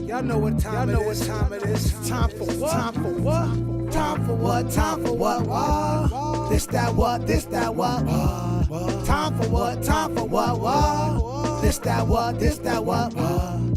Y'all know what time it is. Time for what? Time for what? Time for what? Time for what? This that what? This that what? Time for what? Time for what? This that what? This that what?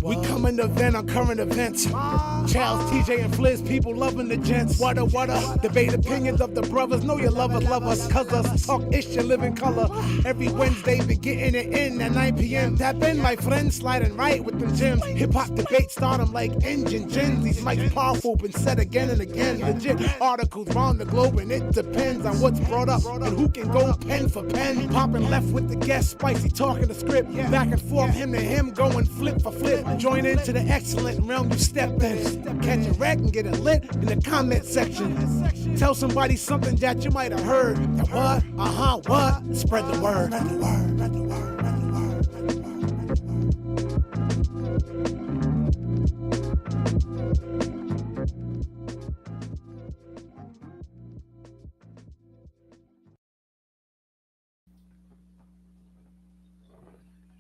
We coming to vent on current events. Challz, TJ, and Fliz, people loving the gents. What a debate opinions of the brothers. Know you love us, cause us talk ish, you live in color. Every Wednesday, be getting it in at 9 p.m. Tap in, my friends, sliding right with them gems. Hip hop debate start them like engine gens. These mics powerful, been said again and again. Legit articles round the globe, and it depends on what's brought up and who can go pen for pen. Popping left with the guest, spicy talking the script. Back and forth, him to him, going flip for flip. Join into the excellent realm you step in. Catch a wreck and get it lit in the comment section. Tell somebody something that you might have heard. The what? What? Spread the word. Spread the word. Spread the word.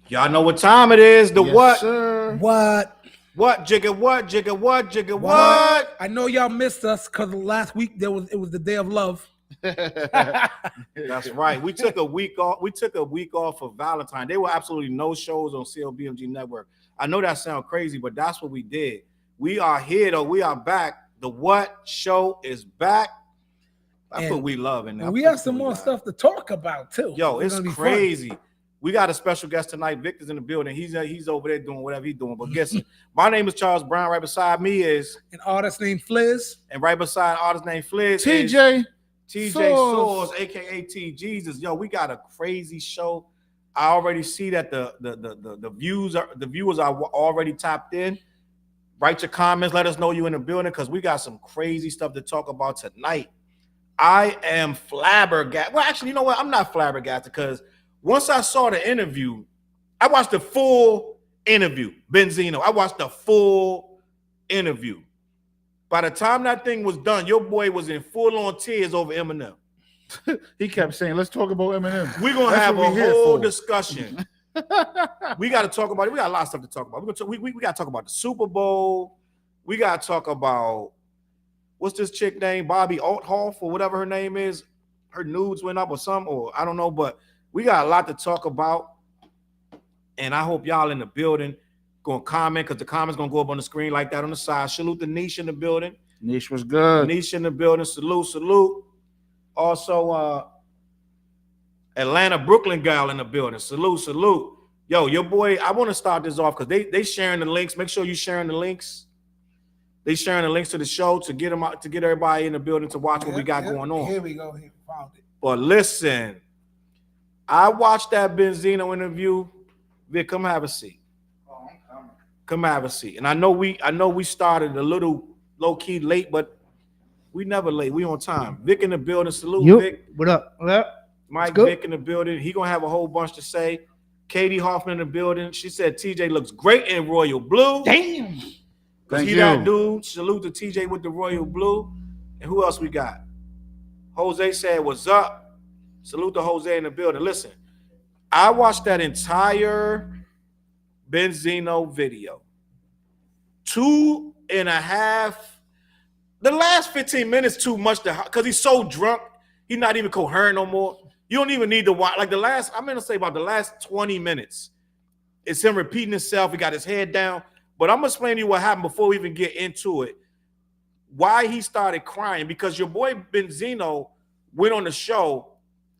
Y'all know what time it is. The yes, what? Sir. What? What? Jigga what? Jigga what? Jigga what? I know y'all missed us because last week it was the day of love. That's right. We took a week off. We took a week off for Valentine. There were absolutely no shows on CLBMG Network. I know that sounds crazy, but that's what we did. We are here though. We are back. The What Show is back. That's what we love. And we have some more stuff to talk about too. Yo, it's crazy. We got a special guest tonight. Victor's in the building. He's over there doing whatever he's doing. But guess my name is Challz Brown. Right beside me is an artist named Fliz. And right beside an artist named Fliz TJ Soars, aka T Jesus. Yo, we got a crazy show. I already see that the viewers are already tapped in. Write your comments. Let us know you in the building because we got some crazy stuff to talk about tonight. I am flabbergasted. Well, actually, you know what? I'm not flabbergasted because once I saw the interview, I watched the full interview. Benzino, I watched the full interview. By the time that thing was done, your boy was in full-on tears over Eminem. He kept saying, let's talk about Eminem. We're going to have a whole discussion. We got to talk about it. We got a lot of stuff to talk about. We got to talk about the Super Bowl. We got to talk about, what's this chick name? Bobbi Althoff or whatever her name is. Her nudes went up or something, or I don't know, but we got a lot to talk about, and I hope y'all in the building going to comment because the comments going to go up on the screen like that on the side. Salute the Niche in the building. Niche was good. Niche in the building. Salute. Also, Atlanta, Brooklyn gal in the building. Salute. Yo, your boy, I want to start this off because they sharing the links. Make sure you sharing the links. They sharing the links to the show to get them out, to get everybody in the building to watch what we got going on. Here we go. Here, found it. But listen. I watched that Benzino interview. Vic, come have a seat. Oh, I'm coming. Come have a seat. And I know we started a little low-key late, but we never late. We on time. Vic in the building. Salute, Vic. What up? What up? Mike Vic in the building. He gonna have a whole bunch to say. Katie Hoffman in the building. She said TJ looks great in royal blue. Damn. Cause he that dude. Salute to TJ with the royal blue. And who else we got? Jose said, what's up? Salute to Jose in the building. Listen, I watched that entire Benzino video. 2.5. The last 15 minutes too much because he's so drunk. He's not even coherent no more. You don't even need to watch. Like I'm going to say about the last 20 minutes. It's him repeating himself. He got his head down. But I'm going to explain to you what happened before we even get into it. Why he started crying. Because your boy Benzino went on the show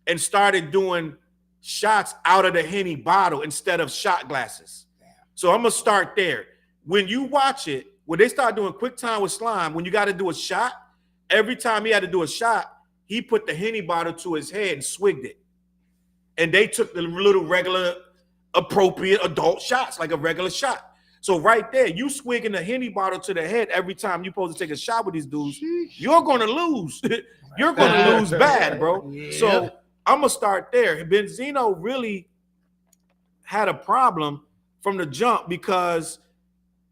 and started doing shots out of the Henny bottle instead of shot glasses. Damn. So I'm going to start there. When you watch it, when they start doing quick time with slime, when you got to do a shot, every time he had to do a shot, he put the Henny bottle to his head and swigged it. And they took the little regular, appropriate adult shots, like a regular shot. So right there, you swigging the Henny bottle to the head every time you're supposed to take a shot with these dudes, you're going to lose. You're going to lose bad, bro. Yeah. So I'm going to start there. Benzino really had a problem from the jump because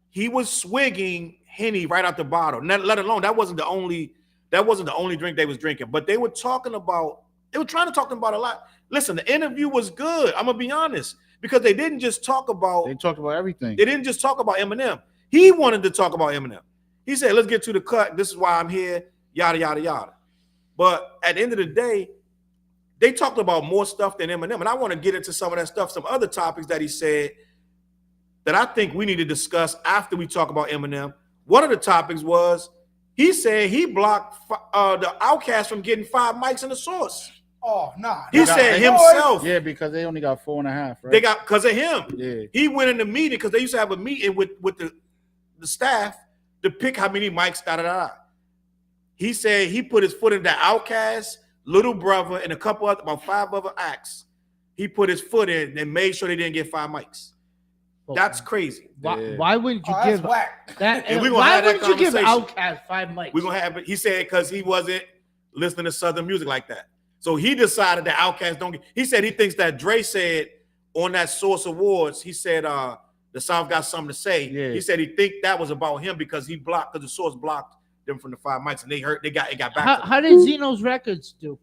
he was swigging Henny right out the bottle. Let alone that wasn't the only drink they was drinking. But they were trying to talk about a lot. Listen, the interview was good. I'm going to be honest. because they didn't just talk about. They talked about everything. They didn't just talk about Eminem. He wanted to talk about Eminem. He said, "Let's get to the cut. This is why I'm here." Yada yada yada. But at the end of the day, they talked about more stuff than Eminem, and I want to get into some of that stuff, some other topics that he said that I think we need to discuss after we talk about Eminem. One of the topics was he said he blocked the Outkast from getting 5 mics in the Source. Oh, nah. He said himself. Yeah, because they only got 4.5, right? They got because of him. Yeah. He went in the meeting because they used to have a meeting with the staff to pick how many mics. He said he put his foot in the Outkast, Little Brother, and a couple other about 5 other acts. He put his foot in and made sure they didn't get 5 mics. That's crazy. Why wouldn't you That's give whack. that? And we gonna Why have that wouldn't you give conversation. Outkast 5 mics? We're gonna have it. He said because he wasn't listening to Southern music like that. So he decided that Outkast don't get. He said he thinks that Dre said on that Source Awards, he said the South got something to say. Yeah. He said he think that was about him because because the Source blocked them from the 5 mics and it got back. How did Zeno's records do?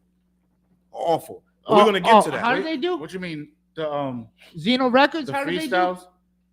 Awful. But we're gonna get to that. How did they do? What you mean? The Zeno records? the How did they do? freestyles?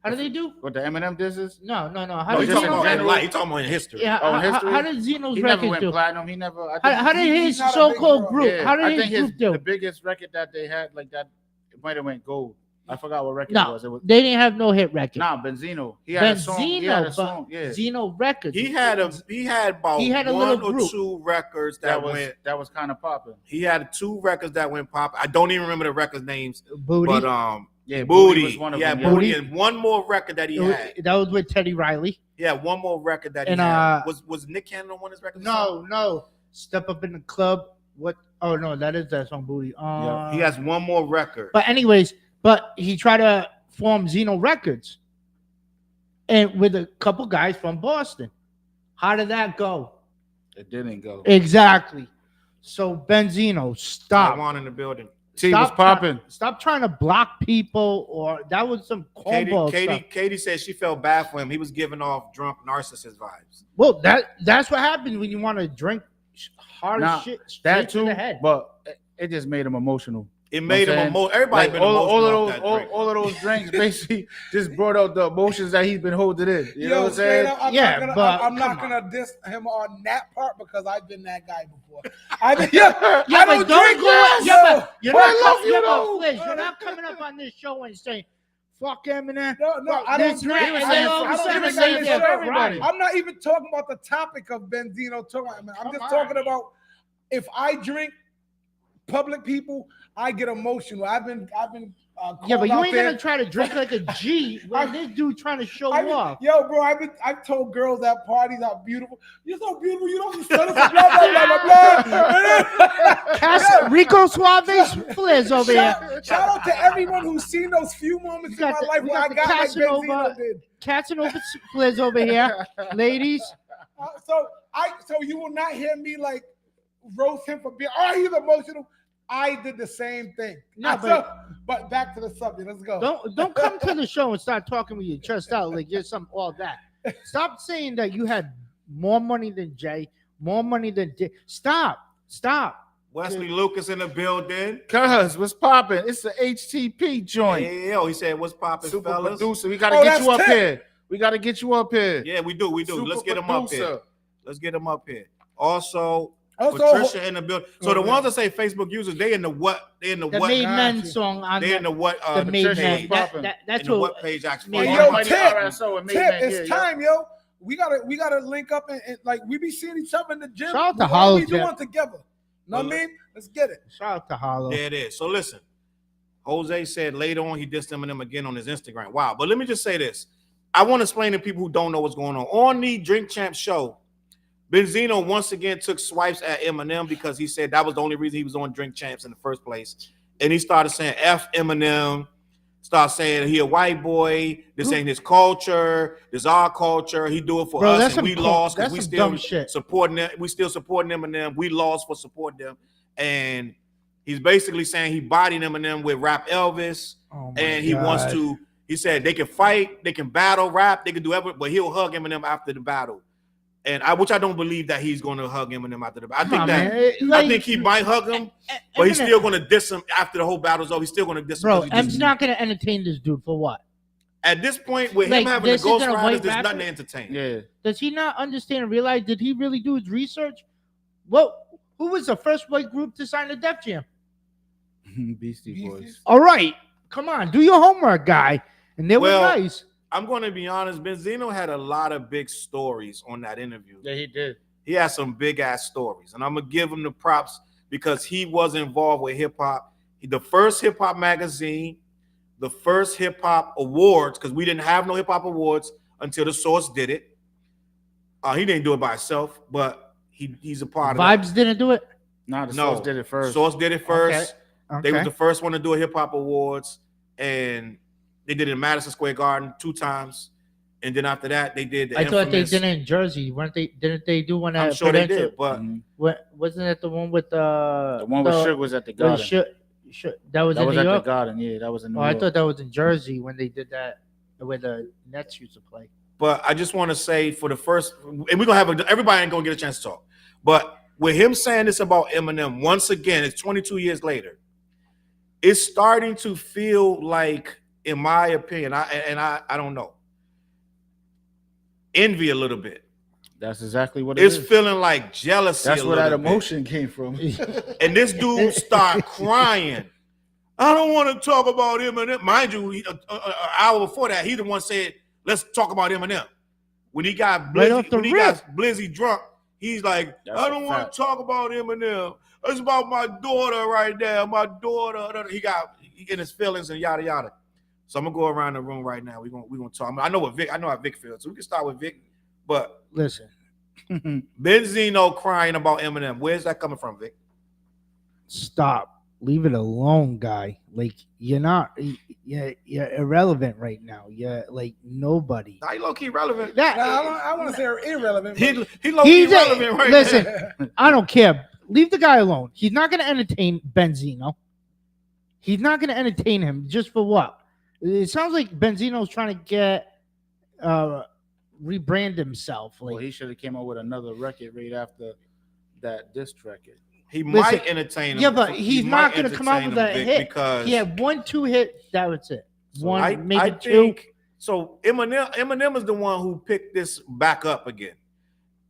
How did they do? What the Eminem disses? No. How No, did he's talking Zeno's about in records? life. He's talking about in history. Yeah, Oh, in history? how did Zeno's He never records went do? platinum. He never. I think, How did He's his not a big so-called draw. group? yeah, How I did think his group do? the biggest record that they had, like that, it might have went gold. I forgot what record it No, was. It was they didn't have no hit record. Benzino. He had a song. He had a song. but Yeah, Zeno records. He had about He had a one little or group. 2 records that went. was kind of popping. He had 2 records that went pop. I don't even remember the records names, Booty. but Yeah, Booty. was one of He had them. Booty Yeah. and one more record that he had. That was with Teddy Riley. He had one more record that he And, had. Was Nick Cannon on one of his records? No. Step Up in the Club. What? Oh no, that is that song Booty. He has one more record. But anyways, he tried to form Zeno Records, and with a couple guys from Boston. How did that go? It didn't go. Exactly. So Benzino, stop. Taiwan in the building. T was popping. Stop trying to block people, or that was some cornball stuff. Katie said she felt bad for him. He was giving off drunk narcissist vibes. Well, that's what happens when you want to drink hard shit straight That to too, the head. but it just made him emotional. It made him emotional. Everybody Like been all emotional. of those drinks basically just brought out the emotions that he's been holding in. You know what I'm straight saying? up, I'm not gonna diss him on that part because I've been that guy before. I don't drink that. You're not coming up on this show and saying, "Fuck Eminem." No, I don't drink. Everybody. I'm not even talking about the topic of Benzino. I'm just talking about if I drink public people, I get emotional. I've been Yeah, but you out ain't there. gonna try to drink like a G when this dude trying to show off. Yo, bro, I've told girls at parties how beautiful. You're so beautiful. You don't understand us. Blah blah blah blah. Rico Suave fliz over here. Shout out to everyone who's seen those few moments in my life where I got like Benzino did. Casanova fliz over here, ladies. So you will not hear me like roast him for being. Oh, he's emotional. I did the same thing. No, but back to the subject. Let's go. Don't come to the show and start talking with your chest out like you're some all that. Stop saying that you had more money than Jay, more money than Jay. Stop. Wesley Lucas in the building. Cuz, what's popping? It's the HTP joint. Yeah, he said, "What's popping, Super fellas?" producer. We gotta get you up here. We gotta get you up here. Yeah, we do. Super Let's get him up here. Let's get him up here. Also, Patricia in the building. So the ones that say Facebook users, they in the what? They in the what? Made Men song on They in the what? the Made page. Men. That's in the what what page actually. Hey, yo, Tip, it's time, yo. We gotta link up and like we be seeing each other in the gym. Shout out to What Hollow, we doing together? Know what I mean? Let's get it. Shout out to Hollow. There it is. So listen, Jose said later on he dissed Eminem again on his Instagram. Wow. But let me just say this. I want to explain to people who don't know what's going on. On the Drink Champ show, Benzino once again took swipes at Eminem because he said that was the only reason he was on Drink Champs in the first place. And he started saying F Eminem, started saying he a white boy, this ain't his culture, this our culture, he do it for us, and we lost because we still supporting it. We still supporting Eminem. We lost for supporting them. And he's basically saying he bodied Eminem with Rap Elvis, and he wants to, he said they can fight, they can battle rap, they can do everything, but he'll hug Eminem after the battle. And which I don't believe that he's going to hug Eminem after the battle. I I think he might hug him, but he's still going to diss him after the whole battle's over. He's still going to diss him. Bro, M's not going to entertain this dude for what? At this point, with him having the Ghost Riders, there's nothing to entertain. Yeah. Does he not understand and realize? Did he really do his research? Well, who was the first white group to sign the Def Jam? Beastie Boys. All right, come on, do your homework, guy. And they were nice. I'm going to be honest. Benzino had a lot of big stories on that interview. Yeah, he did. He had some big ass stories, and I'm gonna give him the props because he was involved with hip hop. The first hip hop magazine, the first hip hop awards, because we didn't have no hip hop awards until The Source did it. He didn't do it by himself, but he's a part of it. Vibes didn't do it. No, the Source did it first. Source did it first. Okay. They was the first one to do a hip hop awards, and they did it in Madison Square Garden 2 times, and then after that they did. I thought they did it in Jersey, weren't they? Didn't they do one? I'm sure they did, but wasn't it the one with the one with Suge was at the Garden? That was in New York? At the Garden. Yeah, that was in New York. I thought that was in Jersey when they did that, where the Nets used to play. But I just want to say for the first, and we're gonna have everybody ain't gonna get a chance to talk, but with him saying this about Eminem once again, it's 22 years later. It's starting to feel like, in my opinion, I don't know, envy a little bit. That's exactly what it is. It's feeling like jealousy. That's where that emotion came from. And this dude start crying. I don't want to talk about Eminem. Mind you, an hour before that, he the one said, "Let's talk about Eminem." When he got Blizzy drunk, he's like, "I don't want to talk about Eminem. It's about my daughter right now. My daughter." He in his feelings and yada yada. So I'm gonna go around the room right now. We're gonna talk. I know how Vic feels. So we can start with Vic. But listen, Benzino crying about Eminem. Where's that coming from, Vic? Stop. Leave it alone, guy. Like you're irrelevant right now. You're like nobody. He low key relevant. I want to say irrelevant. He low key relevant right now. Listen, I don't care. Leave the guy alone. He's not gonna entertain Benzino. He's not gonna entertain him just for what? It sounds like Benzino's trying to get rebrand himself. Like, well, he should have came out with another record right after that diss record. He might entertain him. Yeah, but he's not going to come out with a hit because he had 1-2 hits. That was it. So maybe 2. So Eminem is the one who picked this back up again.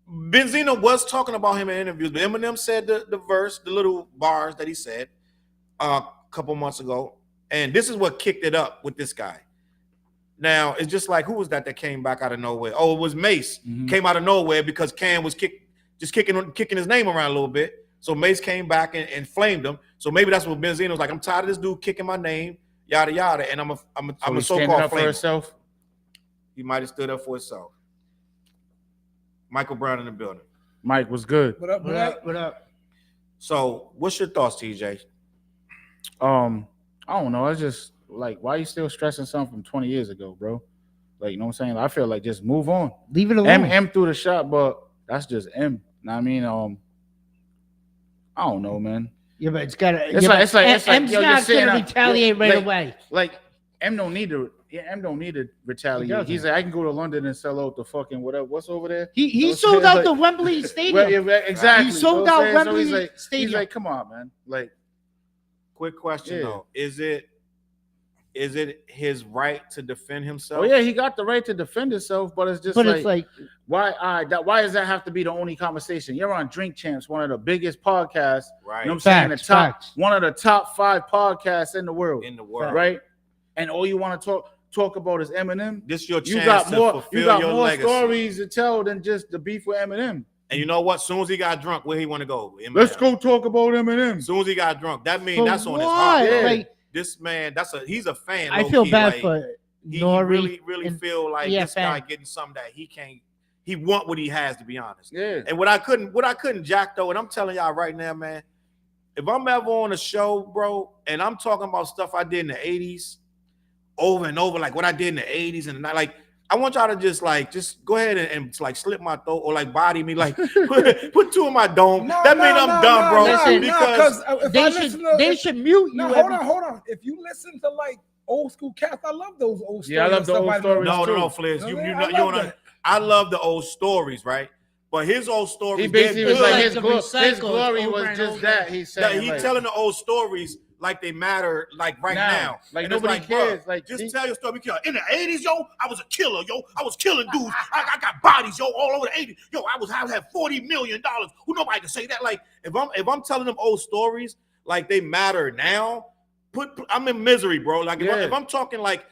Benzino was talking about him in interviews, but Eminem said the verse, the little bars that he said a couple months ago, and this is what kicked it up with this guy. Now it's just like, who was that came back out of nowhere? Oh, it was Mace. Came out of nowhere because Cam was kicking his name around a little bit. So Mace came back and flamed him. So maybe that's what Benzino was like. I'm tired of this dude kicking my name, yada yada, and I'm a so-called flame. He might have stood up for himself. Michael Brown in the building. Mike was good. What up? What up? So, what's your thoughts, TJ? I don't know. It's just like, why are you still stressing something from 20 years ago, bro? Like, you know what I'm saying? I feel like just move on. Leave it alone. M threw the shot, but that's just M. Know what I mean? I don't know, man. Yeah, but it's got to. It's like M's not going to retaliate right away. Like M don't need to retaliate. He's like, I can go to London and sell out the fucking whatever. What's over there? He sold out the Wembley Stadium. Exactly. He sold out Wembley Stadium. He's like, come on, man. Like, quick question though: Is it his right to defend himself? Oh yeah, he got the right to defend himself, but it's just like why does that have to be the only conversation? You're on Drink Champs, one of the biggest podcasts, right? You know what I'm saying? One of the top 5 podcasts in the world. Right? And all you want to talk about is Eminem. This your chance to fulfill your legacy. You got more stories to tell than just the beef with Eminem. And you know what? As soon as he got drunk, where he want to go? Eminem. Let's go talk about Eminem. As soon as he got drunk, that means that's on his heart. Yeah. Like, this man, he's a fan. I feel bad for Nori. He really feel like this guy getting something that he can't. He want what he has, to be honest. Yeah. And what I couldn't jack though, and I'm telling y'all right now, man, if I'm ever on a show, bro, and I'm talking about stuff I did in the 80s over and over, like what I did in the 80s and like, I want y'all to just go ahead and like slip my throat or like body me, like put 2 in my dome. That means I'm dumb, bro. Because they should mute you. Hold on. If you listen to like old school cats, I love those old stories. Yeah, I love the old stories. No, Fliz. I love the old stories, right? But his old stories, he basically was like his glory over was and just over. that. He's saying he's like, telling the old stories like they matter, like right now. Like and nobody cares. Like just tell your story. In the 80s, yo, I was a killer, yo. I was killing dudes. I got bodies, yo, all over the 80s. Yo, I had $40 million. Who nobody can say that? Like if I'm telling them old stories like they matter now, I'm in misery, bro. Like if I'm talking like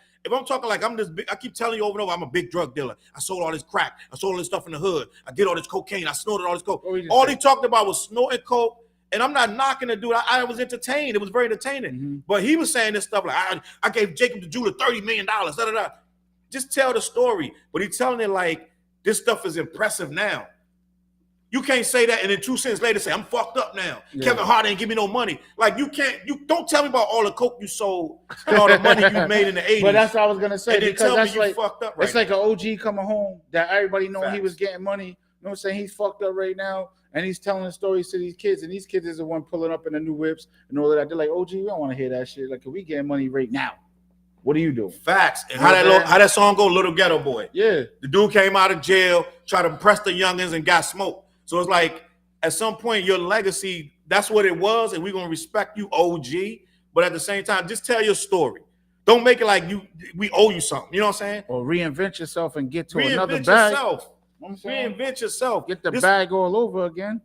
I'm this big, I keep telling you over and over, I'm a big drug dealer. I sold all this crack. I sold all this stuff in the hood. I did all this cocaine. I snorted all this coke. All he talked about was snorting coke. And I'm not knocking the dude. I was entertained. It was very entertaining. Mm-hmm. But he was saying this stuff like, I gave Jacob the Jeweler $30 million. Da, da, da. Just tell the story. But he's telling it like this stuff is impressive now. You can't say that and then 2 cents later say, I'm fucked up now. Yeah. Kevin Hart ain't give me no money. Like you don't tell me about all the coke you sold and all the money you made in the 80s. But that's what I was gonna say. And then because tell that's me you fucked up right It's like an OG coming home that everybody know he was getting money. You know what I'm saying? He's fucked up right now. And he's telling the stories to these kids, and these kids is the one pulling up in the new whips and all of that. They're like, OG, we don't want to hear that shit. Like, we getting money right now. What are you doing? Facts. And how that song go, Little Ghetto Boy. Yeah. The dude came out of jail, tried to impress the youngins and got smoked. So it's like, at some point, your legacy, that's what it was, and we're going to respect you, OG. But at the same time, just tell your story. Don't make it like we owe you something. You know what I'm saying? Or reinvent yourself and get to another bag. Reinvent yourself. Get the bag all over again.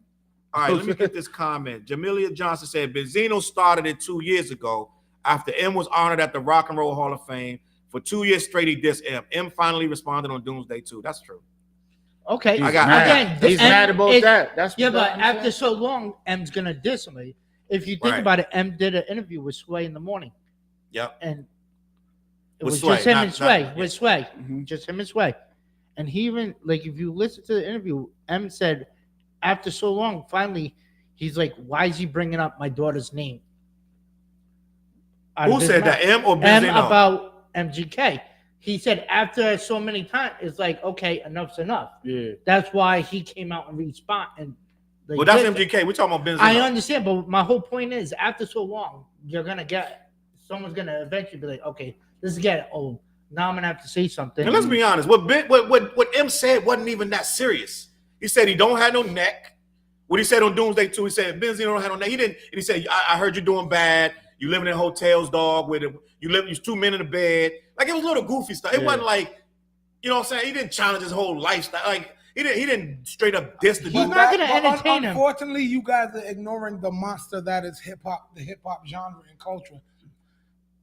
All right, let me get this comment. Jamelia Johnson said, Benzino started it 2 years ago after M was honored at the Rock and Roll Hall of Fame. For 2 years straight, he dissed M. M finally responded on Doomsday 2. That's true. Okay. He's mad about that. That's but after so long, M's going to diss me. If you think about it, M did an interview with Sway in the morning. Yep. And it was just him and Sway. With Sway. Mm-hmm. Just him and Sway. And he even, like, if you listen to the interview, M said, after so long, finally, he's like, why is he bringing up my daughter's name? Who said that, M or Benzino? M about MGK. He said, after so many times, it's like, okay, enough's enough. Yeah. That's why he came out and responded. Well, that's MGK. We're talking about Benzino. I understand, but my whole point is, after so long, someone's going to eventually be like, okay, this is getting old. Now I'm gonna have to say something. And let's be honest. What M said wasn't even that serious. He said he don't have no neck. What he said on Doomsday 2, he said Benzino don't have no neck. He didn't. And he said, I heard you doing bad. You living in hotels, dog. With him. You 2 men in a bed. Like it was a little goofy stuff. It wasn't like, you know what I'm saying. He didn't challenge his whole lifestyle. Like he didn't straight up diss the dude. He's not gonna entertain him. Unfortunately, you guys are ignoring the monster that is hip hop, the hip hop genre and culture.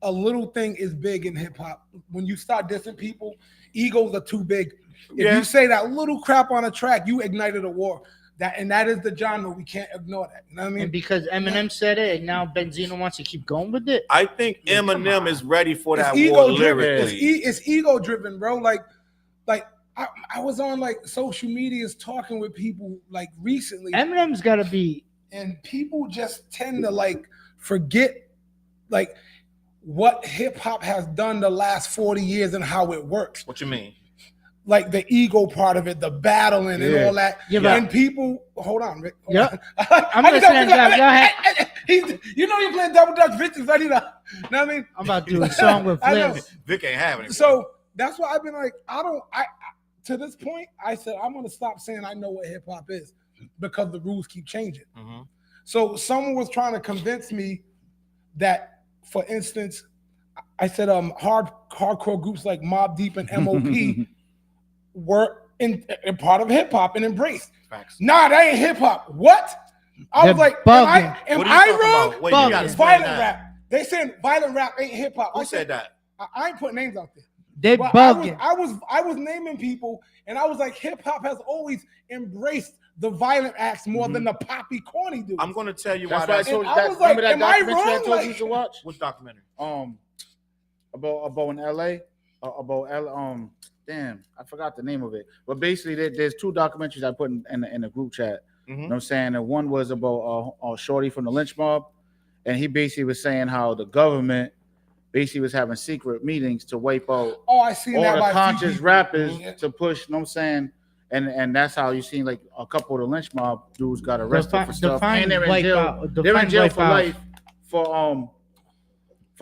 A little thing is big in hip hop. When you start dissing people, egos are too big. If you say that little crap on a track, you ignited a war. That is the genre. We can't ignore that. You know what I mean? And because Eminem said it, and now Benzino wants to keep going with it. I think Eminem is ready for that war lyrically. It's ego driven, bro. Like I was on like social medias talking with people like recently. Eminem's got to be, and people just tend to like forget like what hip hop has done the last 40 years and how it works. What you mean? Like the ego part of it, the battling and all that. Yeah, and people, hold on, Rick. Yeah, I'm listening. Go ahead. You know you're playing double dutch bitches. I need to. You know what I mean? I'm about to do a song with Flip. Vic ain't having it. So that's why I've been like, I to this point, I said I'm gonna stop saying I know what hip hop is because the rules keep changing. Mm-hmm. So someone was trying to convince me that, for instance, I said hardcore groups like Mobb Deep and MOP were in part of hip hop and embraced. Facts. Nah, that ain't hip hop. What? I was like, am I wrong? Violent rap. They said violent rap ain't hip hop. Who said that? I ain't putting names out there. They bugging. I was naming people, and I was like, hip hop has always embraced the violent acts more than the poppy corny dudes. I'm gonna tell you why. That's why I was like, am I wrong? I told you to watch. Which documentary? About in LA, damn, I forgot the name of it. But basically, there's 2 documentaries I put in the group chat. You know what I'm saying? And one was about a shorty from the lynch mob, and he basically was saying how the government basically was having secret meetings to wipe out all the conscious rappers to push. You know what I'm saying? And that's how you seen like a couple of the lynch mob dudes got arrested for stuff, and they're in jail. They're in jail for life for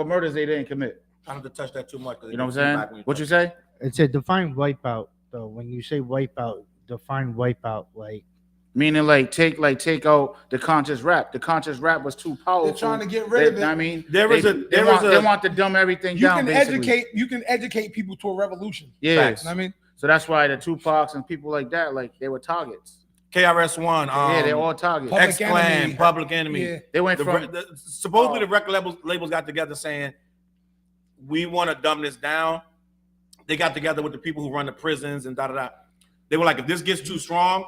murders they didn't commit. I don't have to touch that too much. You know what I'm saying? What you say? It's a define wipeout though. When you say wipeout, define wipeout? Like, meaning like take out the conscious rap. The conscious rap was too powerful. They're trying to get rid of it. I mean, they want to dumb everything down. You can educate people to a revolution. Yeah, I mean, so that's why the Tupacs and people like that, like they were targets. KRS-One, they're all targets. X-Clan, Public Enemy. Yeah. They went from supposedly the record labels got together saying we want to dumb this down. They got together with the people who run the prisons and da. They were like, if this gets too strong,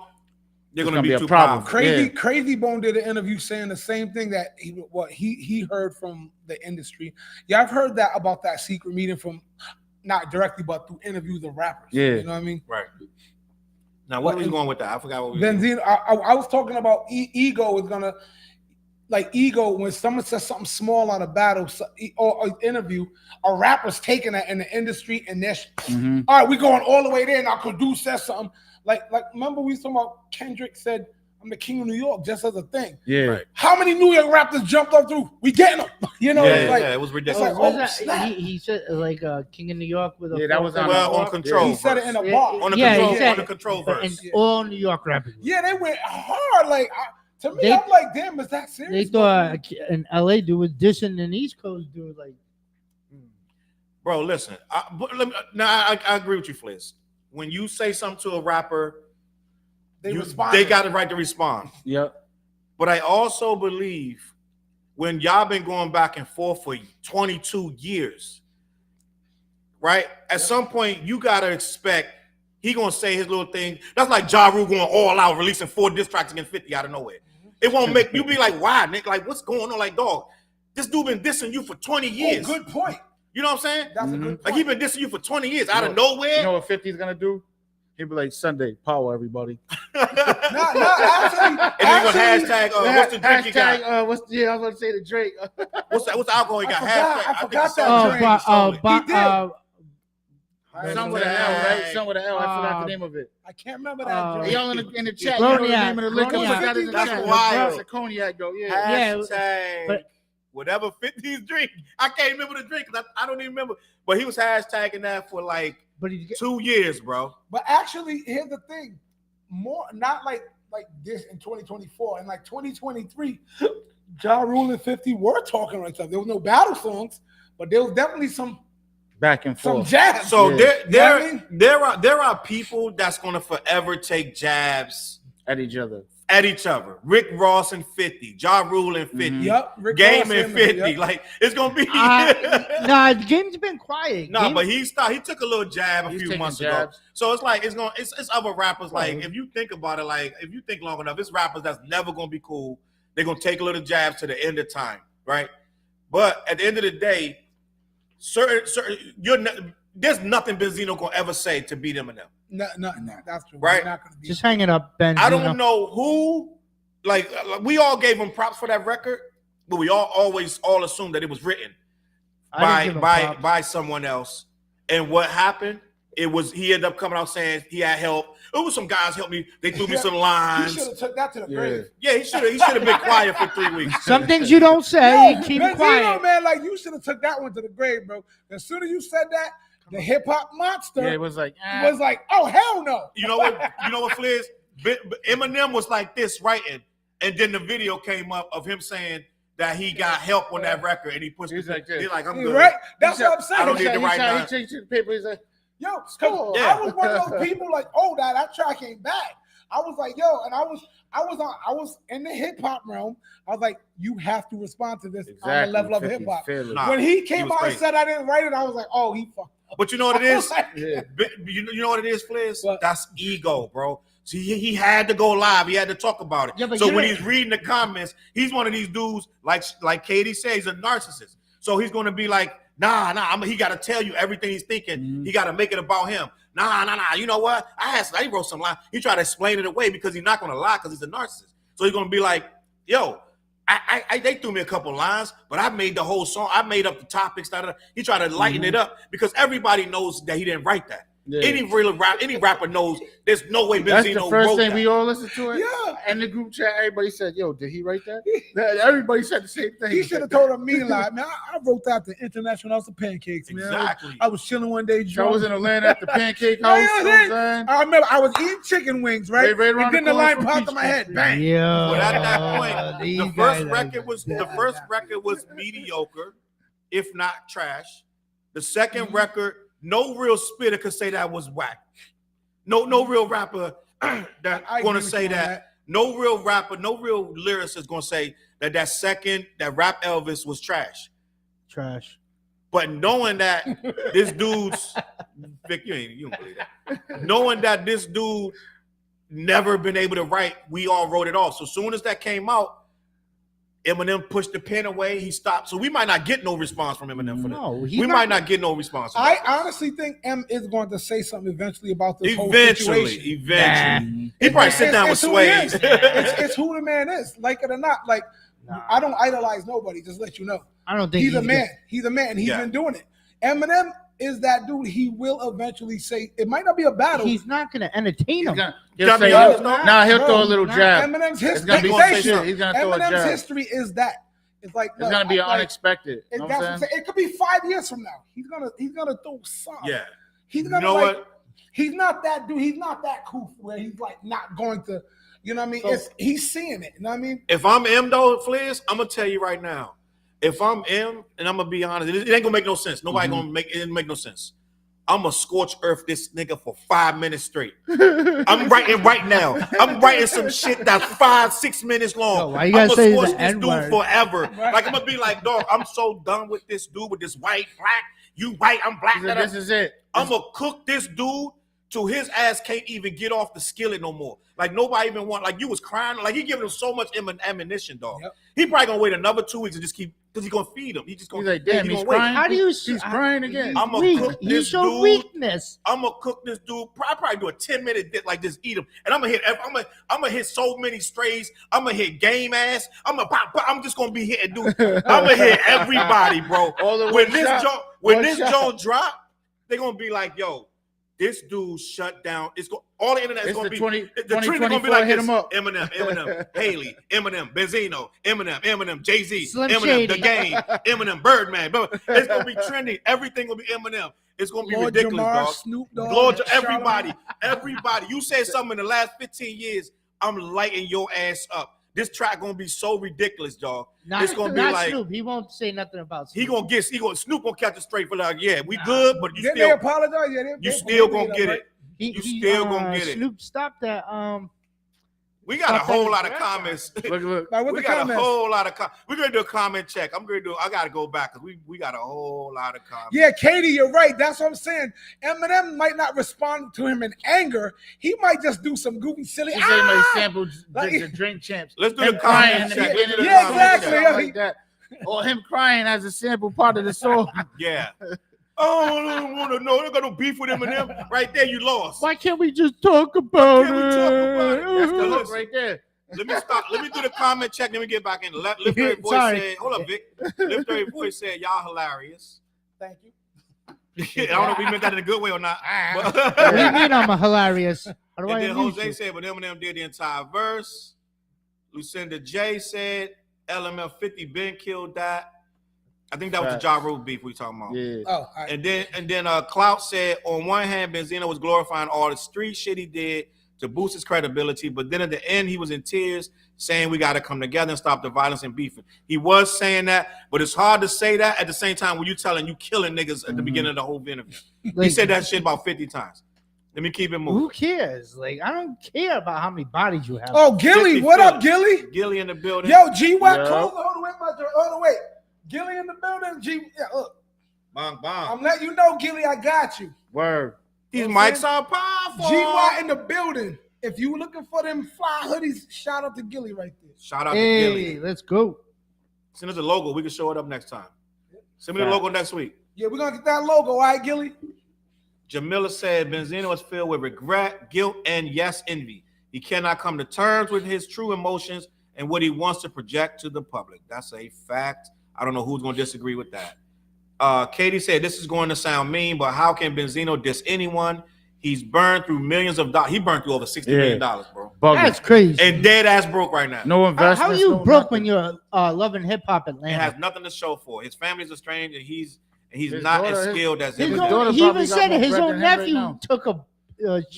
they're going to be too problem. Crazy Bone did an interview saying the same thing that he heard from the industry. Yeah, I've heard that about that secret meeting from not directly, but through interviews of rappers. Yeah, you know what I mean. Right. Now, what are we going with that? I forgot what we. Benzino. I was talking about ego is gonna ego when someone says something small on a battle or an interview, a rapper's taking that in the industry and they're all right, we going all the way there. Now Kudu says something like remember we was talking about Kendrick said I'm the king of New York just as a thing. Yeah. Right. How many New York rappers jumped up through? We getting them. You know, it was ridiculous. He said like King of New York with a that was on Control. He said it in a bar. On the Control verse. And all New York rappers. Yeah, they went hard. Like to me, I'm like, damn, is that serious? They thought an LA dude was dissing an East Coast dude. Like, bro, listen. I agree with you, Fliss. When you say something to a rapper, they got the right to respond. Yep. But I also believe when y'all been going back and forth for 22 years, right? At some point, you got to expect he going to say his little thing. That's like Ja Rule going all out, releasing 4 diss tracks against 50 out of nowhere. It won't make you be like, why, Nick? Like, what's going on? Like, dog, this dude been dissing you for 20 years. Oh, good point. You know what I'm saying? That's a good point. Like, he been dissing you for 20 years out of nowhere. You know what 50's going to do? He'll be like, Sunday, power, everybody. Actually, and then hashtag, what's the drink you got? I was going to say the Drake. What's the alcohol you got? I forgot that drink. Some with an L, right? Some with an L. I forgot the name of it. I can't remember that drink. Y'all in the chat. You know the name of the liquor. That's wild. It's a cognac, though. Yeah. Hashtag whatever 50's drink. I can't remember the drink because I don't even remember. But he was hashtagging that for like 2 years, bro. But actually, here's the thing. More not like this in 2024. In like 2023, Ja Rule and 50 were talking right stuff. There was no battle songs, but there was definitely some back and forth. Some jabs. So there are people that's gonna forever take jabs at each other. Rick Ross and 50, Ja Rule and 50, Yep, Game and 50. Yep. Like it's gonna be. Nah, the game's been quiet. But he took a little jab a few months ago. So it's like it's other rappers. Like if you think about it, like if you think long enough, it's rappers that's never gonna be cool. They're gonna take a little jabs to the end of time, right? But at the end of the day, there's nothing Benzino gonna ever say to beat Eminem. No, that's true. Right? Just hang it up, Benzino. I don't know who. Like we all gave him props for that record, but we all assumed that it was written by someone else. And what happened? It was he ended up coming out saying he had help. It was some guys helped me. They threw me some lines. He should have took that to the grave. Yeah, he should have been quiet for 3 weeks. Some things you don't say, keep it quiet. Man, like you should have took that one to the grave, bro. As soon as you said that, the hip hop monster was like, oh hell no. You know what, Fliz? Eminem was like this writing, and then the video came up of him saying that he got help on that record, and he pushed. He's like, I'm good. Right? That's what I'm saying. I don't need to write down. He changed the paper. He's like, yo, I was one of those people like, oh, that track ain't bad. I was like, yo, and I was in the hip hop realm. I was like, you have to respond to this on the level of hip hop. When he came out and said I didn't write it, I was like, oh, he fucked. But you know what it is? You know what it is, Fliz? That's ego, bro. See, he had to go live. He had to talk about it. Yeah, so when he's reading the comments, he's one of these dudes, like Katie says, he's a narcissist. So he's going to be like, nah, he got to tell you everything he's thinking. Mm-hmm. He got to make it about him. Nah. You know what? He wrote some line. He tried to explain it away because he's not going to lie because he's a narcissist. So he's going to be like, yo, they threw me a couple lines, but I made the whole song. I made up the topics. He tried to lighten it up because everybody knows that he didn't write that. Yeah. Any rapper knows there's no way Benzino wrote that. That's the first thing we all listen to it. Yeah, And the group chat, everybody said, "Yo, did he write that?" Everybody said the same thing. He should have told him me like, man, I wrote that the International House of Pancakes, man. Exactly. I was chilling one day drunk. I was in Atlanta at the Pancake House. I remember I was eating chicken wings, right? Right And then the line popped in my head. Bang. Yeah. But at that point, the first record was mediocre, if not trash. The second record, no real spitter could say that was whack. No real rapper that's gonna say that. No real rapper, no real lyricist is gonna say that Rap Elvis was trash. Trash. But knowing that this dude's Vic, you don't believe that. Knowing that this dude never been able to write, we all wrote it off. So soon as that came out, Eminem pushed the pen away. He stopped. So we might not get no response from Eminem for that. We might not get no response. I honestly think M is going to say something eventually about this whole situation. Eventually. He probably sit down with Sway. It's who the man is, like it or not. Like, I don't idolize nobody, just let you know. I don't think he's a man. He's a man. He's been doing it. Eminem is that dude. He will eventually say, it might not be a battle. He's not going to entertain him. He'll throw a little jab. Eminem's history. He's gonna throw a jab. Eminem's history is that. It's like it's gonna be unexpected. That's what I'm saying. It could be 5 years from now. He's gonna throw something. Yeah. He's gonna he's not that dude. He's not that cool where he's like not going to, you know what I mean? He's seeing it. You know what I mean? If I'm M though, Fliz, I'm gonna tell you right now. If I'm M, and I'm gonna be honest, it ain't gonna make no sense. Nobody gonna make it. Didn't make no sense. I'm gonna scorch earth this nigga for 5 minutes straight. I'm writing right now. I'm writing some shit that's 5-6 minutes long. I'm gonna scorch this dude forever. Like I'm gonna be like, dog, I'm so done with this dude with this white, black. You white, I'm black. This is it. I'm gonna cook this dude till his ass can't even get off the skillet no more. Like nobody even want. Like you was crying. Like he giving him so much ammunition, dog. Yep. He probably gonna wait another 2 weeks and just keep. Because he's gonna feed him. He's like, damn, he's crying. How do you? He's crying again. I'm gonna cook this dude. Weakness. I'm gonna cook this dude. I probably do a 10-minute bit like this. Eat him, and I'm gonna hit so many strays. I'm gonna hit game ass. I'm just gonna be hitting dude. I'm gonna hit everybody, bro. When this joint drop, they're gonna be like, yo. This dude shut down. All the internet is going to be. The trend is going to be like this. Eminem, Haley, Eminem, Benzino, Eminem, Jay-Z, Eminem, The Game, Eminem, Birdman. It's going to be trending. Everything will be Eminem. It's going to be Lord ridiculous, Jamar, dog. Snoop Dogg, Lord, everybody. You said something in the last 15 years, I'm lighting your ass up. This track gonna be so ridiculous, dog. It's gonna be like Snoop. He won't say nothing about Snoop. Snoop gonna catch it straight for like, yeah, we good, but you Did still they apologize? Yeah, you still gonna get it. You still gonna get it. Snoop stopped that. We got a whole lot of comments. Look. We got a whole lot of comments. We're gonna do a comment check. I gotta go back because we got a whole lot of comments. Yeah, Katie, you're right. That's what I'm saying. Eminem might not respond to him in anger. He might just do some goofy, silly. He might sample the Drink Champs. Let's do the comment check. Yeah, exactly. Like that. Or him crying as a sample part of the song. Yeah. Oh, I don't want to know. I got no beef with Eminem. Right there, you lost. Why can't we just talk about it? That's the look right there. Let me stop. Let me do the comment check. Then we get back in. Lift Every Voice said, hold up, Vic. Lift Every Voice said, y'all hilarious. Thank you. I don't know if we meant that in a good way or not. What do you mean I'm hilarious? And then Jose said, but Eminem did the entire verse. Lucinda J said, LMF 50 been killed that. I think that was the Ja Rule beef we talking about. Yeah. Oh, right. And then Clout said, on one hand, Benzino was glorifying all the street shit he did to boost his credibility, but then at the end, he was in tears saying we got to come together and stop the violence and beefing. He was saying that, but it's hard to say that at the same time when you telling you killing niggas at the beginning of the whole interview. He said that shit about 50 times. Let me keep it moving. Who cares? Like, I don't care about how many bodies you have. Oh, Gilly, what up, Gilly? Gilly in the building. Yo, G-Wack, hold the way. Gilly in the building. Look. Bang. I'm letting you know, Gilly, I got you. Word. These mics are powerful. G-Wack in the building. If you looking for them fly hoodies, shout out to Gilly right there. Shout out to Gilly. Let's go. Send us a logo. We can show it up next time. Send me the logo next week. Yeah, we're going to get that logo. All right, Gilly? Jamila said, Benzino is filled with regret, guilt, and yes, envy. He cannot come to terms with his true emotions and what he wants to project to the public. That's a fact. I don't know who's going to disagree with that. Katie said, this is going to sound mean, but how can Benzino diss anyone? He's burned through millions of dollars. He burned through over $60 million, bro. That's crazy. And dead ass broke right now. No investment. How you broke when you're loving hip hop Atlanta? It has nothing to show for. His family's estranged, and he's His not daughter- as skilled as him. He even said his own nephew took a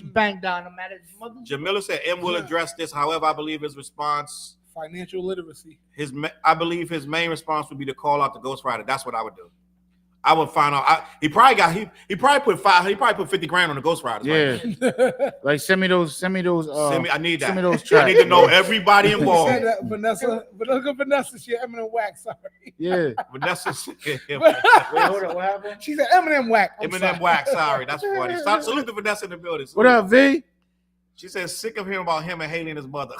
bang down him at his mother. Jamila said M will address this. However, I believe his response, financial literacy. I believe his main response would be to call out the Ghostwriter. That's what I would do. I would find out. He probably put 50 grand on the Ghostwriters. Yeah, right. Like send me those. I need that. Send me those I tracks. need to know everybody involved. Said that, Vanessa, she Eminem whack. Sorry. Yeah, Vanessa. Wait, hold on. What happened? She said Eminem whack. Eminem whack. Sorry, that's funny. Salute to Vanessa in the building. What up, V? She says sick of hearing about him and Haley and his mother.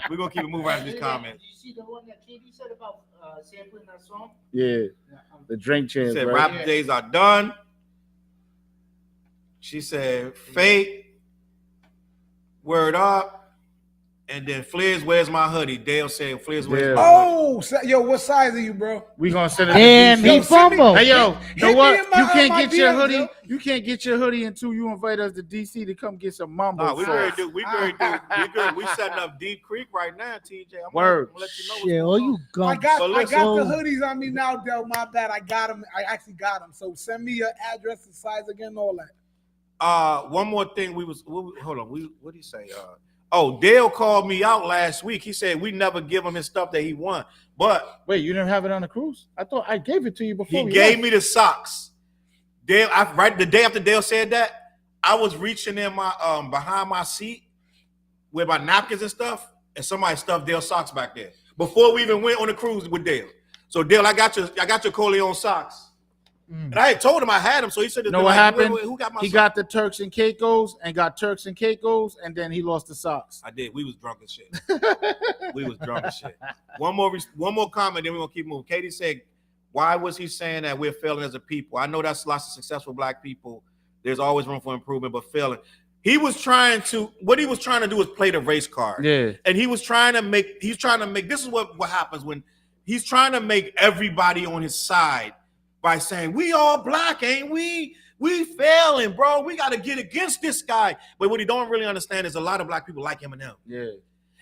We're gonna keep it moving after these comments. Did you see the one that Katie said about sampling that song? Yeah, the drink She champs. said right? rap days are done. She said fake. Word up. And then Fliz, where's my hoodie? Dale said Fliz, where's my hoodie? Yo, what size are you, bro? We gonna send it. Damn, he fumbled. Hey yo, you know what? You can't my get your DMs, hoodie. yo. You can't get your hoodie until you invite us to DC to come get some mambo. Nah, we sauce. good. We good. We setting up Deep Creek right now, TJ. I'm Word. gonna let you know what's Shit, going all on. you I gum. got So the listen. hoodies on me now, Del. My bad. I got them. I actually got them. So send me your address and size again, all that. One more thing. Hold on. What did he say? Dale called me out last week. He said we never give him his stuff that he won. But Wait, you didn't have it on the cruise? I thought I gave it to you before. he gave me the socks. Dale, the day after Dale said that, I was reaching in my behind my seat with my napkins and stuff, and somebody stuffed Dale's socks back there before we even went on the cruise with Dale. So Dale, I got your Corleone socks. And I had told him I had them, so he said, You know what happened? Who got my He socks? got the Turks and Caicos and then he lost the socks. I did. We was drunk as shit. One more comment, then we're gonna keep moving. Katie said, why was he saying that we're failing as a people? I know that's lots of successful black people. There's always room for improvement, but failing. What he was trying to do was play the race card. Yeah. And he was trying to make, this is what happens when he's trying to make everybody on his side by saying, we all black, ain't we? We failing, bro. We got to get against this guy. But what he don't really understand is a lot of black people like Eminem. Yeah.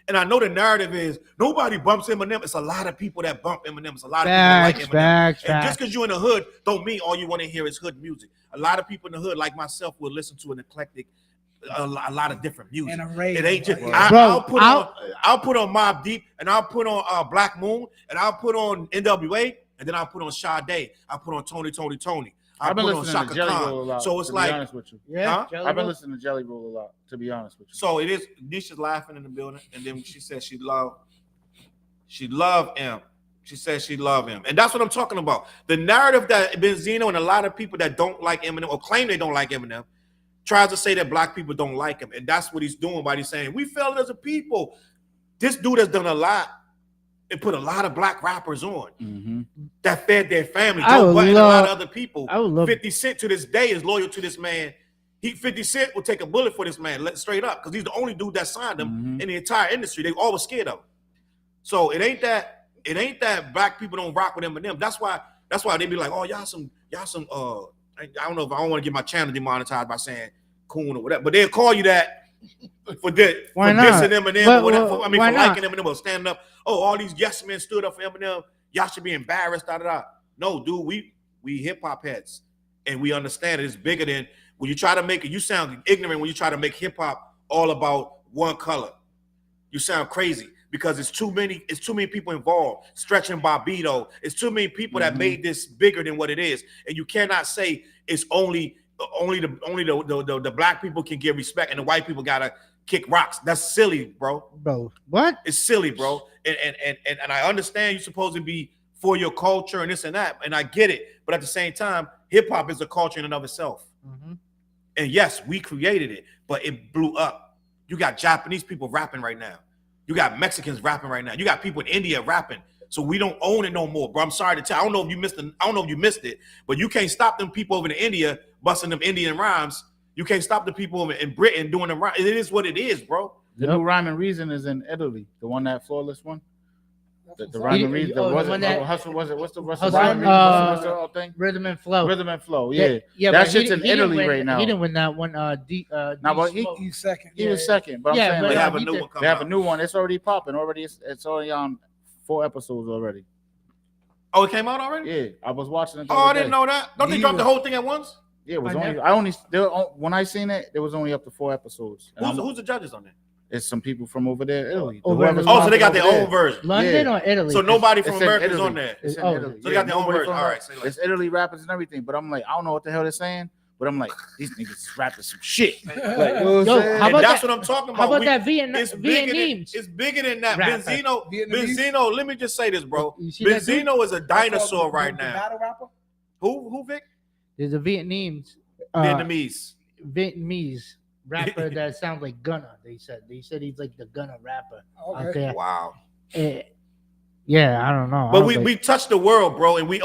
And I know the narrative is nobody bumps Eminem. It's a lot of people that bump Eminem. It's a lot of people that like Eminem. And just because you're in the hood don't mean all you want to hear is hood music. A lot of people in the hood, like myself, will listen to an eclectic, a lot of different music. And array. It ain't just. Bro, I'll put on Mobb Deep, and I'll put on Black Moon, and I'll put on NWA, and then I'll put on Sade. I'll put on Tony. I've been listening to Jelly Roll a lot. So it's like, honest with you. Yeah, I've been listening to Jelly Roll a lot, to be honest with you. So it is. Nisha's laughing in the building, and then she said she loved him. She said she loved him, and that's what I'm talking about. The narrative that Benzino and a lot of people that don't like Eminem or claim they don't like Eminem tries to say that black people don't like him, and that's what he's doing by he's saying we failed as a people. This dude has done a lot and put a lot of black rappers on that fed their family. Joe Budden and a lot of other people. 50 Cent to this day is loyal to this man. 50 Cent will take a bullet for this man, straight up, because he's the only dude that signed him in the entire industry. They all were scared of him. So it ain't that black people don't rock with Eminem. That's why they be like, oh, y'all some I don't know if I don't want to get my channel demonetized by saying coon or whatever, but they'll call you that for this. Why for not? dissing Eminem But, or whatever. I mean, why for not? liking Eminem or standing up. Oh, all these yes men stood up for Eminem. Y'all should be embarrassed. No, dude, we hip hop heads, and we understand it. It's bigger than when you try to make it. You sound ignorant when you try to make hip hop all about one color. You sound crazy because it's too many people involved. Stretch and Bobbito. It's too many people that made this bigger than what it is, and you cannot say it's only the black people can get respect and the white people gotta kick rocks. That's silly, bro. Bro, what? It's silly, bro. And I understand you're supposed to be for your culture and this and that, and I get it. But at the same time, hip hop is a culture in and of itself. And yes, we created it, but it blew up. You got Japanese people rapping right now. You got Mexicans rapping right now. You got people in India rapping. So we don't own it no more, bro. I'm sorry to tell. I don't know if you missed it, but you can't stop them people over in India busting them Indian rhymes. You can't stop the people over in Britain doing them rhymes. It is what it is, bro. The new Rhyme and Reason is in Italy, the one, that flawless one. The Rhyme and Reason. Was it Hustle? Was it? What's the Russell? Rhyme What's the whole thing? Rhythm and Flow. Rhythm and Flow. Yeah. Yeah. That shit's in Italy right now. He didn't win that one. But he's second. He was second. But I'm saying they have a new one. They have a new one. It's already popping. It's already on 4 episodes already. Oh, it came out already? Yeah, I was watching it. I didn't know that. Don't they drop the whole thing at once? Yeah, it was when I seen it, it was only up to 4 episodes. Who's the judges on there? It's some people from over there, Italy. So they got their own version. London or Italy? So nobody from America is on there. It's in Italy. So they got their own version. All right. It's Italy rappers and everything. But I'm like, I don't know what the hell they're saying. But I'm like, these niggas is rapping some shit. Like, that's what I'm talking about. How about that Vietnamese? It's bigger than that. Benzino, let me just say this, bro. Benzino is a dinosaur right now. Battle rapper? Who, Vic? There's a Vietnamese rapper that sounds like Gunna. They said he's like the Gunna rapper. Okay. Wow. Yeah, I don't know. But we touched the world, bro, and we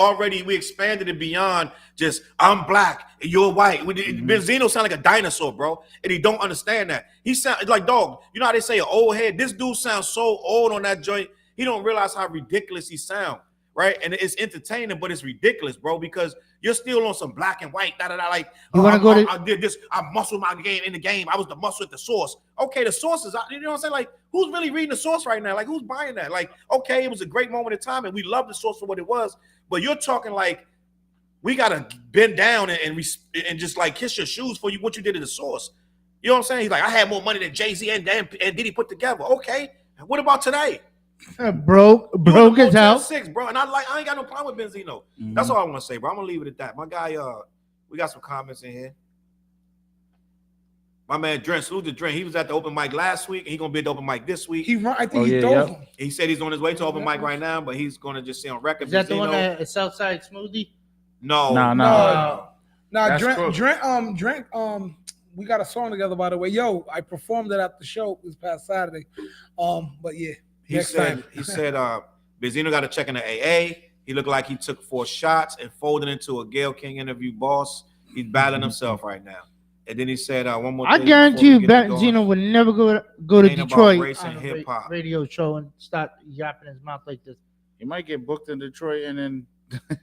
expanded it beyond just I'm black and you're white. Benzino sound like a dinosaur, bro, and he don't understand that. He sound like, dog. You know how they say an old head? This dude sounds so old on that joint. He don't realize how ridiculous he sound, right? And it's entertaining, but it's ridiculous, bro, because you're still on some black and white. Like, you want to go to? I did this. I muscled my game in the game. I was the muscle at the source. Okay, the source is, you know what I'm saying? Like, who's really reading the source right now? Like, who's buying that? Like, okay, it was a great moment in time, and we love the source for what it was. But you're talking like we gotta bend down and just like kiss your shoes for what you did to the source. You know what I'm saying? He's like, I had more money than Jay-Z and Diddy put together. Okay, what about today? Broke as hell. 6, bro. And I ain't got no problem with Benzino. That's all I want to say, bro. I'm gonna leave it at that. My guy, we got some comments in here. My man Dren, salute to Dren. He was at the open mic last week, and he's gonna be at the open mic this week. I think he told him. He said he's on his way to open mic right now, but he's gonna just say on record. Is that the one that is Southside Smoothie? No. Dren, we got a song together, by the way. Yo, I performed it at the show this past Saturday. But yeah. He said Benzino got to check in the AA. He looked like he took 4 shots and folded into a Gayle King interview boss. He's battling himself right now. And then he said one more thing. I guarantee you Benzino would never go to Detroit on a hip-hop radio show and start yapping his mouth like this. He might get booked in Detroit and then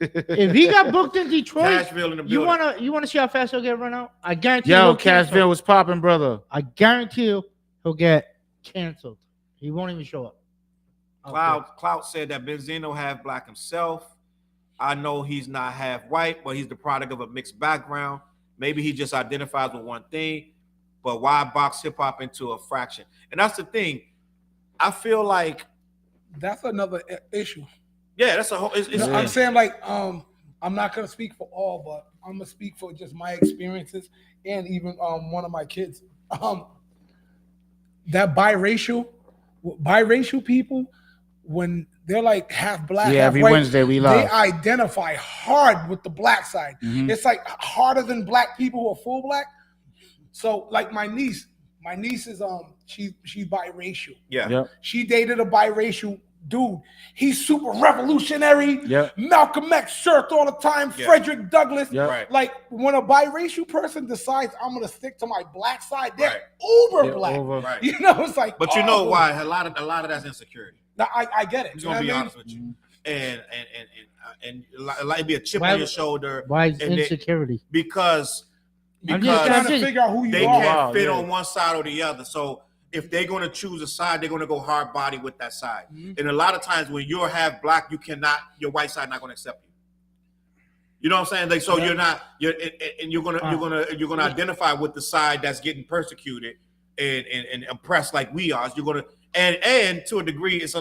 if he got booked in Detroit, Cashville in the building. you wanna see how fast he'll get run out? I guarantee Cashville was popping, brother. I guarantee you he'll get canceled. He won't even show up. Clout said that Benzino half black himself. I know he's not half white, but he's the product of a mixed background. Maybe he just identifies with one thing, but why box hip hop into a fraction? And that's the thing. I feel like that's another issue. Yeah, that's a whole. I'm saying like I'm not gonna speak for all, but I'm gonna speak for just my experiences and even one of my kids. That biracial people, when they're like half black, half every white, Wednesday we love. They identify hard with the black side. It's like harder than black people who are full black. So like my niece is she's biracial. Yeah. Yep. She dated a biracial dude. He's super revolutionary. Yep. Malcolm X shirt all the time. Yep. Frederick Douglass. Yep. Right. Like when a biracial person decides I'm gonna stick to my black side, they're uber black. Right. You know, it's like. But you know why? A lot of that's insecurity. Now, I get it. I'm gonna be honest with you. And it'd be a chip on your shoulder. Why is insecurity? Because I'm just trying to figure out who you they are. can't fit on one side or the other. So if they're going to choose a side, they're going to go hard body with that side. And a lot of times when you're half black, your white side not going to accept you. You know what I'm saying? Like, so you're going to identify with the side that's getting persecuted and oppressed like we are. You're going to, and to a degree, it's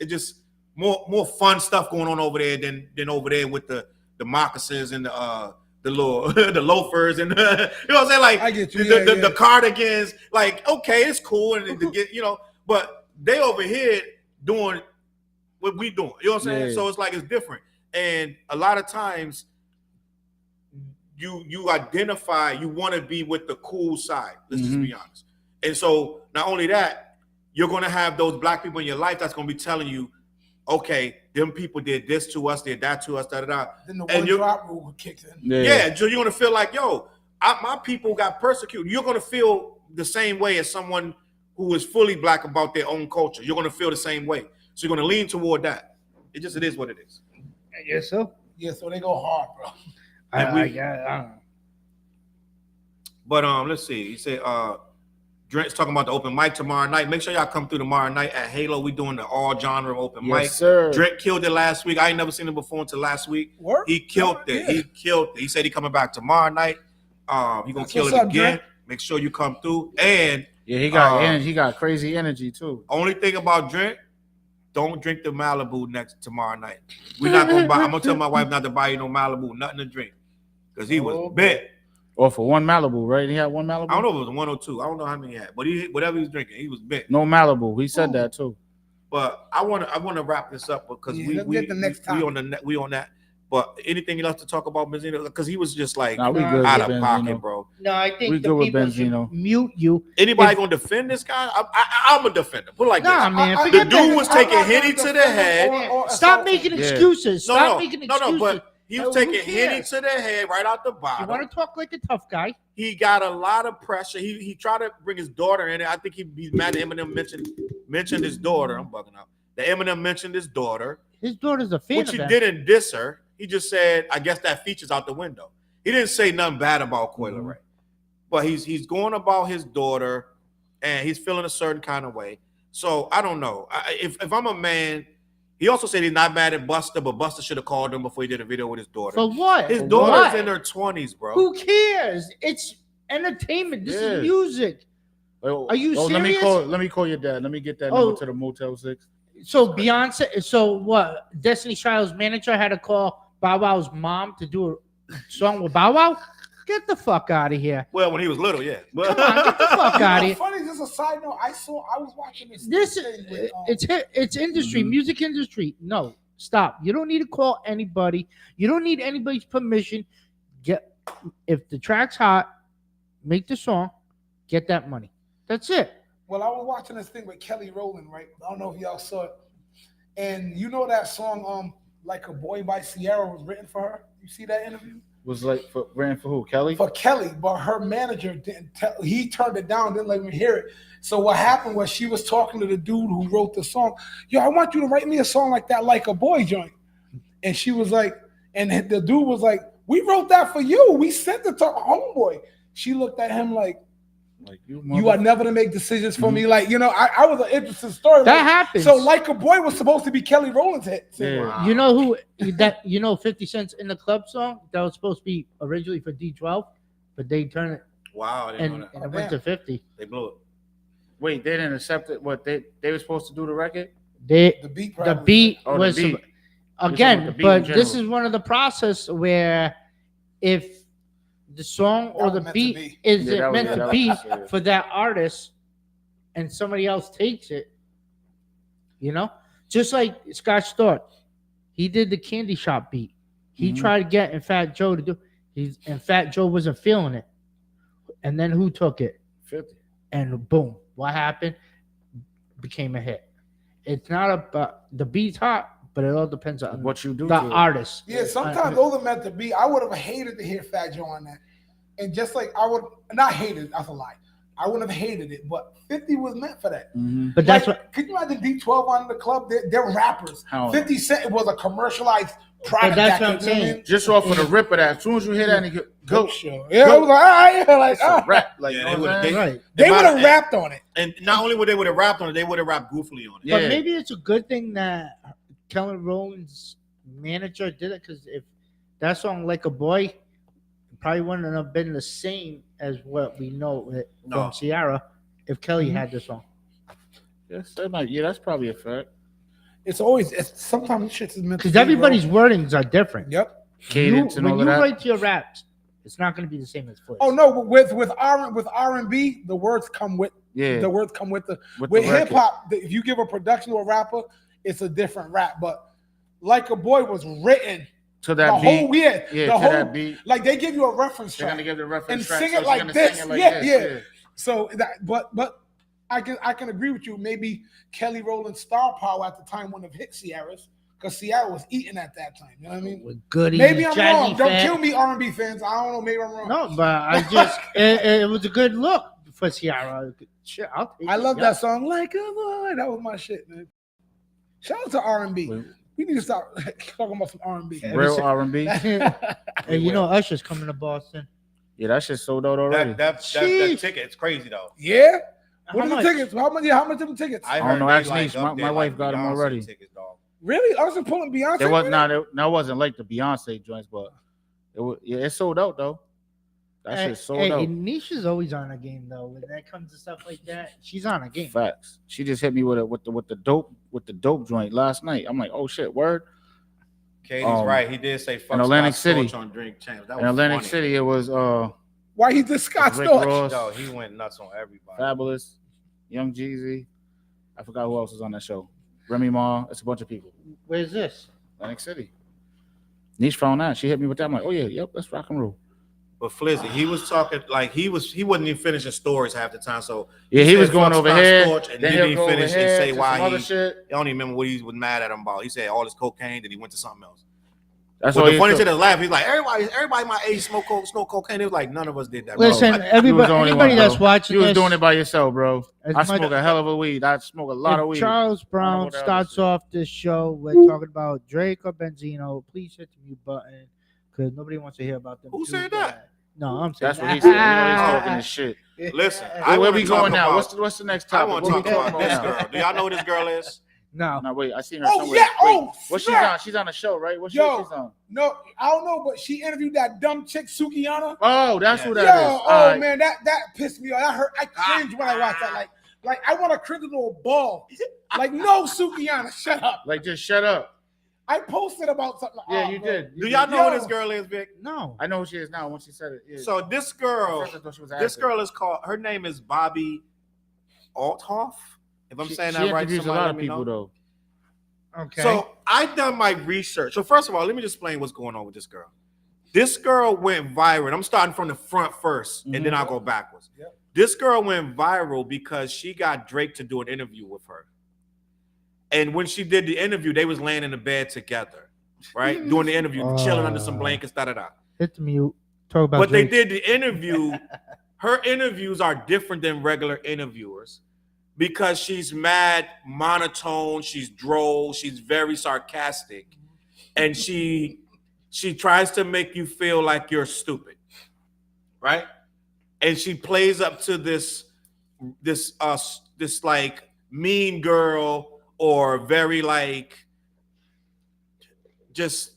just more fun stuff going on over there than over there with the moccasins and the loafers and you know what I'm saying? Like I get you. The cardigans. Like, okay, it's cool and to get, but they over here doing what we doing. You know what I'm saying? Yeah. So it's like it's different. And a lot of times you identify, you want to be with the cool side. Let's just be honest. And so not only that, you're going to have those black people in your life that's going to be telling you, okay, them people did this to us, did that to us, da-da-da. Then the one drop rule kicks in. Yeah, so you're going to feel like, my people got persecuted. You're going to feel the same way as someone who is fully black about their own culture. You're going to feel the same way. So you're gonna lean toward that. It is what it is. I guess so. Yeah, so they go hard, bro. I don't know. But let's see. He said Drent's talking about the open mic tomorrow night. Make sure y'all come through tomorrow night at Halo. We doing the all genre open mic. Sir. Drent killed it last week. I ain't never seen him before until last week. Work? He killed it. Yeah. He killed it. He said he coming back tomorrow night. He gonna kill it up, again. Drent? Make sure you come through. And yeah, he got energy. He got crazy energy too. only thing about Drent, don't drink the Malibu tomorrow night. We're not gonna buy. I'm gonna tell my wife not to buy you no Malibu, nothing to drink, because he was bent. Or for one Malibu, right? He had one Malibu. I don't know if it was 1 or 2. I don't know how many he had, but whatever he was drinking, he was bent. No Malibu. He said that too. But I want to wrap this up because we on that. But anything else to talk about Benzino? Because he was just like we good out with of Benzino. pocket, bro. No, I think We the good with people should Benzino. mute you. Anybody gonna defend this guy? I'm a defender. Put it like Nah, this. man. The Forget dude that. was taking Henny to the head. Stop making excuses. Stop making excuses. No, but he was Who taking Henny cares? to the head right out the You bottom. want to talk like a tough guy? He got a lot of pressure. He tried to bring his daughter in. I think he's mad that Eminem mentioned his daughter. I'm bugging out. That Eminem mentioned his daughter. His daughter's a fan Which of he him. didn't diss her. He just said, I guess that feature's out the window. He didn't say nothing bad about Coyle Ray. But he's going about his daughter and he's feeling a certain kind of way. So I don't know. If I'm a man, he also said he's not mad at Busta, but Busta should have called him before he did a video with his daughter. For what? His For daughter's what? in her 20s, bro. Who cares? It's entertainment. This is music. Are you serious? Let me call your dad. Let me get that number to the Motel 6. So Beyonce, so what? Destiny Child's manager had to call Bow Wow's mom to do a song with Bow Wow? Get the fuck out of here. Well, when he was little, yeah. Come on, get the fuck out of here. Funny, just a side note. I was watching this. It's industry, music industry. No, stop. You don't need to call anybody. You don't need anybody's permission. If the track's hot, make the song, get that money. That's it. Well, I was watching this thing with Kelly Rowland, right? I don't know if y'all saw it. And you know that song, Like a Boy by Ciara was written for her? You see that interview? Was like ran for who? Kelly? For Kelly, but her manager didn't tell. He turned it down, didn't let me hear it. So what happened was she was talking to the dude who wrote the song. Yo, I want you to write me a song like that, Like a Boy joint. And she was like, and the dude was like, we wrote that for you. We sent it to our homeboy. She looked at him like you are never to make decisions for me. Like, I was an interesting story. That happens. So Like a Boy was supposed to be Kelly Rowland's hit. Yeah. Wow. You know who 50 Cent's In the Club song that was supposed to be originally for D12, but they turned it. Wow. And it went to 50. They blew it. Wait, they didn't accept it. What they were supposed to do the record? The beat was the beat. Again, but this is one of the process where if the song or the beat is meant to be for that artist and somebody else takes it, just like Scott Storch, he did the Candy Shop beat. He tried to get Fat Joe to do, and Fat Joe wasn't feeling it. And then who took it? 50. And boom, what happened? Became a hit. It's not about the beat's hot, but it all depends on what you do. The artist. Yeah, sometimes those are meant to be. I would have hated to hear Fat Joe on that. And just like I would not hate it, that's a lie. I wouldn't have hated it, but 50 was meant for that. Mm-hmm. But that's what. Could you imagine D12 on the club? They're rappers. 50 Cent was a commercialized product. That's what I'm saying. Just off of the rip of that. As soon as you hear that, and go. Sure. Yeah, I was like, all right, yeah, rap. Like, they would have rapped on it. And not only would they have rapped on it, they would have rapped goofily on it. But maybe it's a good thing that Kelly Rowland's manager did it, because if that song Like a Boy probably wouldn't have been the same as what we know from Ciara if Kelly had the song. Yes, that's probably a fact. It's sometimes shit is meant because everybody's wordings are different. Yep. Cadence and all when of you that. write your raps, it's not going to be the same as Flips. Oh no, but with R&B, the words come with with hip hop. If you give a production to a rapper, it's a different rap. But Like a Boy was written to that beat. That beat. Like they give you a reference track. They're gonna give the reference and track, sing so it like this. Yeah. So that, but I can agree with you. Maybe Kelly Rowland's star power at the time wouldn't have hit Ciara's, because Ciara was eating at that time. You know what I mean? With Goody, maybe I'm wrong. Don't fan. kill me, R&B fans. I don't know. Maybe I'm wrong. No, but I just it was a good look for Ciara. Shit, I love that song, Like a Boy. That was my shit, man. Shout out to R&B. We need to start talking about some R&B. Real R&B. And you know Usher's coming to Boston. Yeah, that shit sold out already. That ticket, it's crazy though. Yeah. What are the tickets? How much are them tickets? I don't know. Actually, my wife got them already. Tickets, dog. Really? Usher pulling Beyonce? That wasn't like the Beyonce joints, but it sold out though. That shit sold out. Nisha's always on a game though. When that comes to stuff like that, she's on a game. Facts. She just hit me with the dope joint last night. I'm like, oh shit, word. Katie's right. He did say fuck in Atlantic City. On Drink Champs. That in was Atlantic funny. City, it was why he did Scott Storch? No, he went nuts on everybody. Fabulous, Young Jeezy. I forgot who else was on that show. Remy Ma. It's a bunch of people. Where's this? Atlantic City. Niche found that. She hit me with that. I'm like, oh yeah, yep, let's rock and roll. But Flizzy, he was talking like he wasn't even finishing stories half the time. So yeah, he was going over here, and then he finish and say why he. Shit. I don't even remember what he was mad at him about. He said all this cocaine, then he went to something else. That's what the funny shit is laugh. He's like everybody my age smoke cocaine. It was like none of us did that. Listen, bro. anybody that's watching you this, was doing it by yourself, bro. I smoke a hell of a weed. I smoke a lot of weed. Charles Brown starts off this show with talking about Drake or Benzino. Please hit the mute button because nobody wants to hear about them. Who said that? No, I'm saying that's what he said. You know, he's talking this shit. Listen, where we going now? What's the next topic? I want to talk about this girl. Do y'all know who this girl is? No, wait. I seen her. Oh somewhere. yeah. Wait, what she's on? She's on a show, right? What show she's on? No, I don't know, but she interviewed that dumb chick Sukiana. Oh, that's who that is. Oh man, that pissed me off. I cringed when I watched that. Like I want to cringe to a ball. Like no, Sukiana, shut up. Like just shut up. I posted about something. Yeah, you did. Do y'all know who this girl is, Vic? No, I know who she is now. Once she said it. Yeah. So this girl is called. Her name is Bobbi Althoff. If I'm saying that right, she interviews a lot of people though. Okay. So I've done my research. So first of all, let me just explain what's going on with this girl. This girl went viral. I'm starting from the front first, and then I'll go backwards. Yep. This girl went viral because she got Drake to do an interview with her. And when she did the interview, they was laying in the bed together, right? Doing the interview, chilling under some blankets, da-da-da. Hit the mute. Talk about But Drake. they did the interview. Her interviews are different than regular interviewers because she's mad, monotone, she's droll, she's very sarcastic. And she tries to make you feel like you're stupid, right? And she plays up to this like mean girl or very like just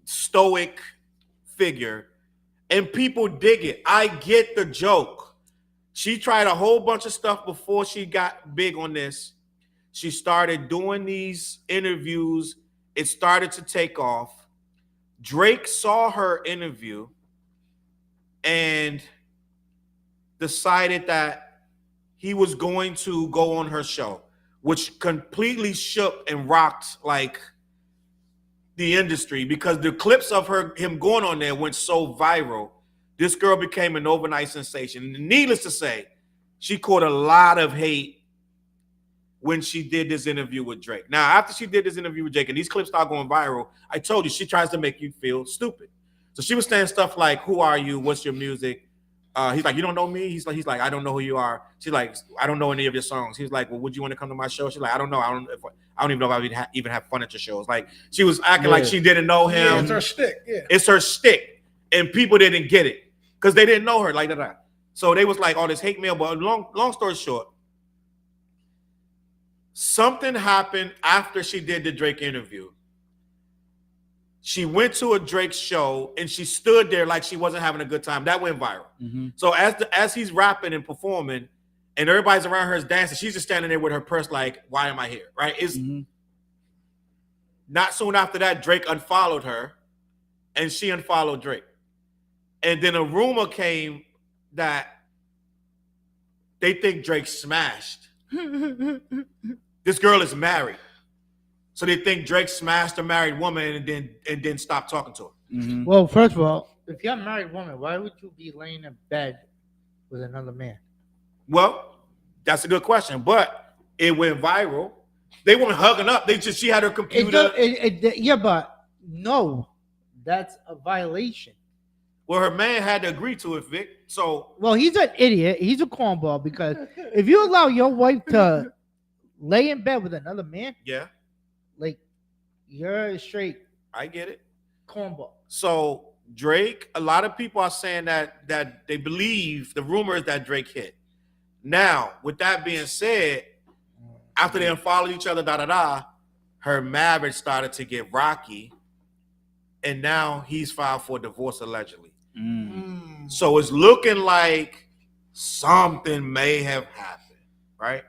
stoic figure, and people dig it. I get the joke. She tried a whole bunch of stuff before she got big on this. She started doing these interviews. It started to take off. Drake saw her interview and decided that he was going to go on her show, which completely shook and rocked like the industry because the clips of him going on there went so viral. This girl became an overnight sensation. Needless to say, she caught a lot of hate when she did this interview with Drake. Now, after she did this interview with Drake and these clips start going viral, I told you she tries to make you feel stupid. So she was saying stuff like, "Who are you? What's your music?" He's like, "You don't know me?" He's like, "I don't know who you are." She's like, "I don't know any of your songs." He's like, "Well, would you want to come to my show?" She's like, "I don't know. I don't even know if I even have fun at your shows." Like she was acting like she didn't know him. Yeah, it's her shtick. Yeah, it's her shtick, and people didn't get it because they didn't know her like that. So they was like all this hate mail. But long story short, something happened after she did the Drake interview. She went to a Drake show and she stood there like she wasn't having a good time. That went viral. Mm-hmm. So as he's rapping and performing and everybody's around her is dancing, she's just standing there with her purse like, "Why am I here?" Right? It's not soon after that, Drake unfollowed her and she unfollowed Drake. And then a rumor came that they think Drake smashed. This girl is married. So they think Drake smashed a married woman and then stopped talking to her. Mm-hmm. Well, first of all, if you're a married woman, why would you be laying in bed with another man? Well, that's a good question, but it went viral. They weren't hugging up. She had her computer. Yeah, but no, that's a violation. Well, her man had to agree to it, Vic. So, well, he's an idiot. He's a cornball because if you allow your wife to lay in bed with another man, yeah. Like, you're straight. I get it. Cornball. So Drake, a lot of people are saying that they believe the rumor is that Drake hit. Now, with that being said, after they unfollowed each other, her marriage started to get rocky, and now he's filed for divorce allegedly. So it's looking like something may have happened, right?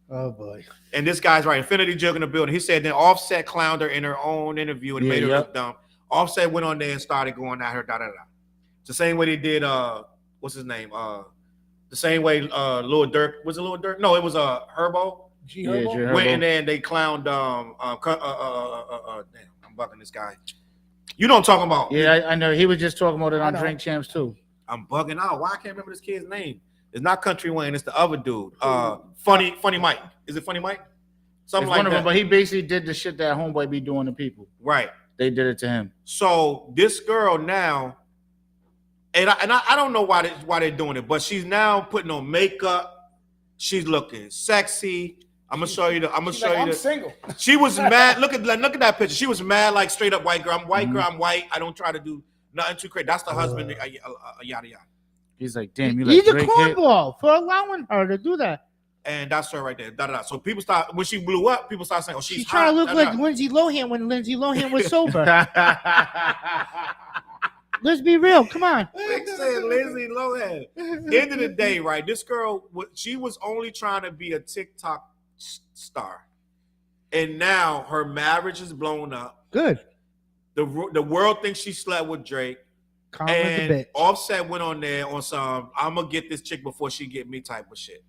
Oh boy. And this guy's right, Infinity Jug in the building. He said then Offset clowned her in her own interview and made her look dumb. Offset went on there and started going at her, It's the same way they did what's his name? The same way Lil Durk, was it Lil Durk? No, it was Herbo. G Herbo. Went in there and they clowned damn, I'm bucking this guy. You know what I'm talking about. Yeah, I know. He was just talking about it on Drink Champs too. I'm bugging out. Why I can't remember this kid's name? It's not Country Wayne, it's the other dude. Funny Mike. Is it Funny Mike? Something like that. But he basically did the shit that Homeboy be doing to people. Right. They did it to him. So this girl now, and I don't know why they're doing it, but she's now putting on makeup. She's looking sexy. I'm gonna show you. I'm single. She was mad. Look at that picture. She was mad, like straight up white girl. I'm white girl. I'm white. I don't try to do nothing too crazy. That's the husband. Yada yada. He's like, damn, you He's like a cornball for allowing her to do that. And that's her right there. So people start, when she blew up, people start saying, "Oh, she's trying to look like Lindsay Lohan when Lindsay Lohan was sober." Let's be real. Come on. Said Lindsay Lohan. End of the day, right? This girl, she was only trying to be a TikTok star, and now her marriage is blown up. Good. The world thinks she slept with Drake. And Offset went on there on some "I'm gonna get this chick before she get me" type of shit.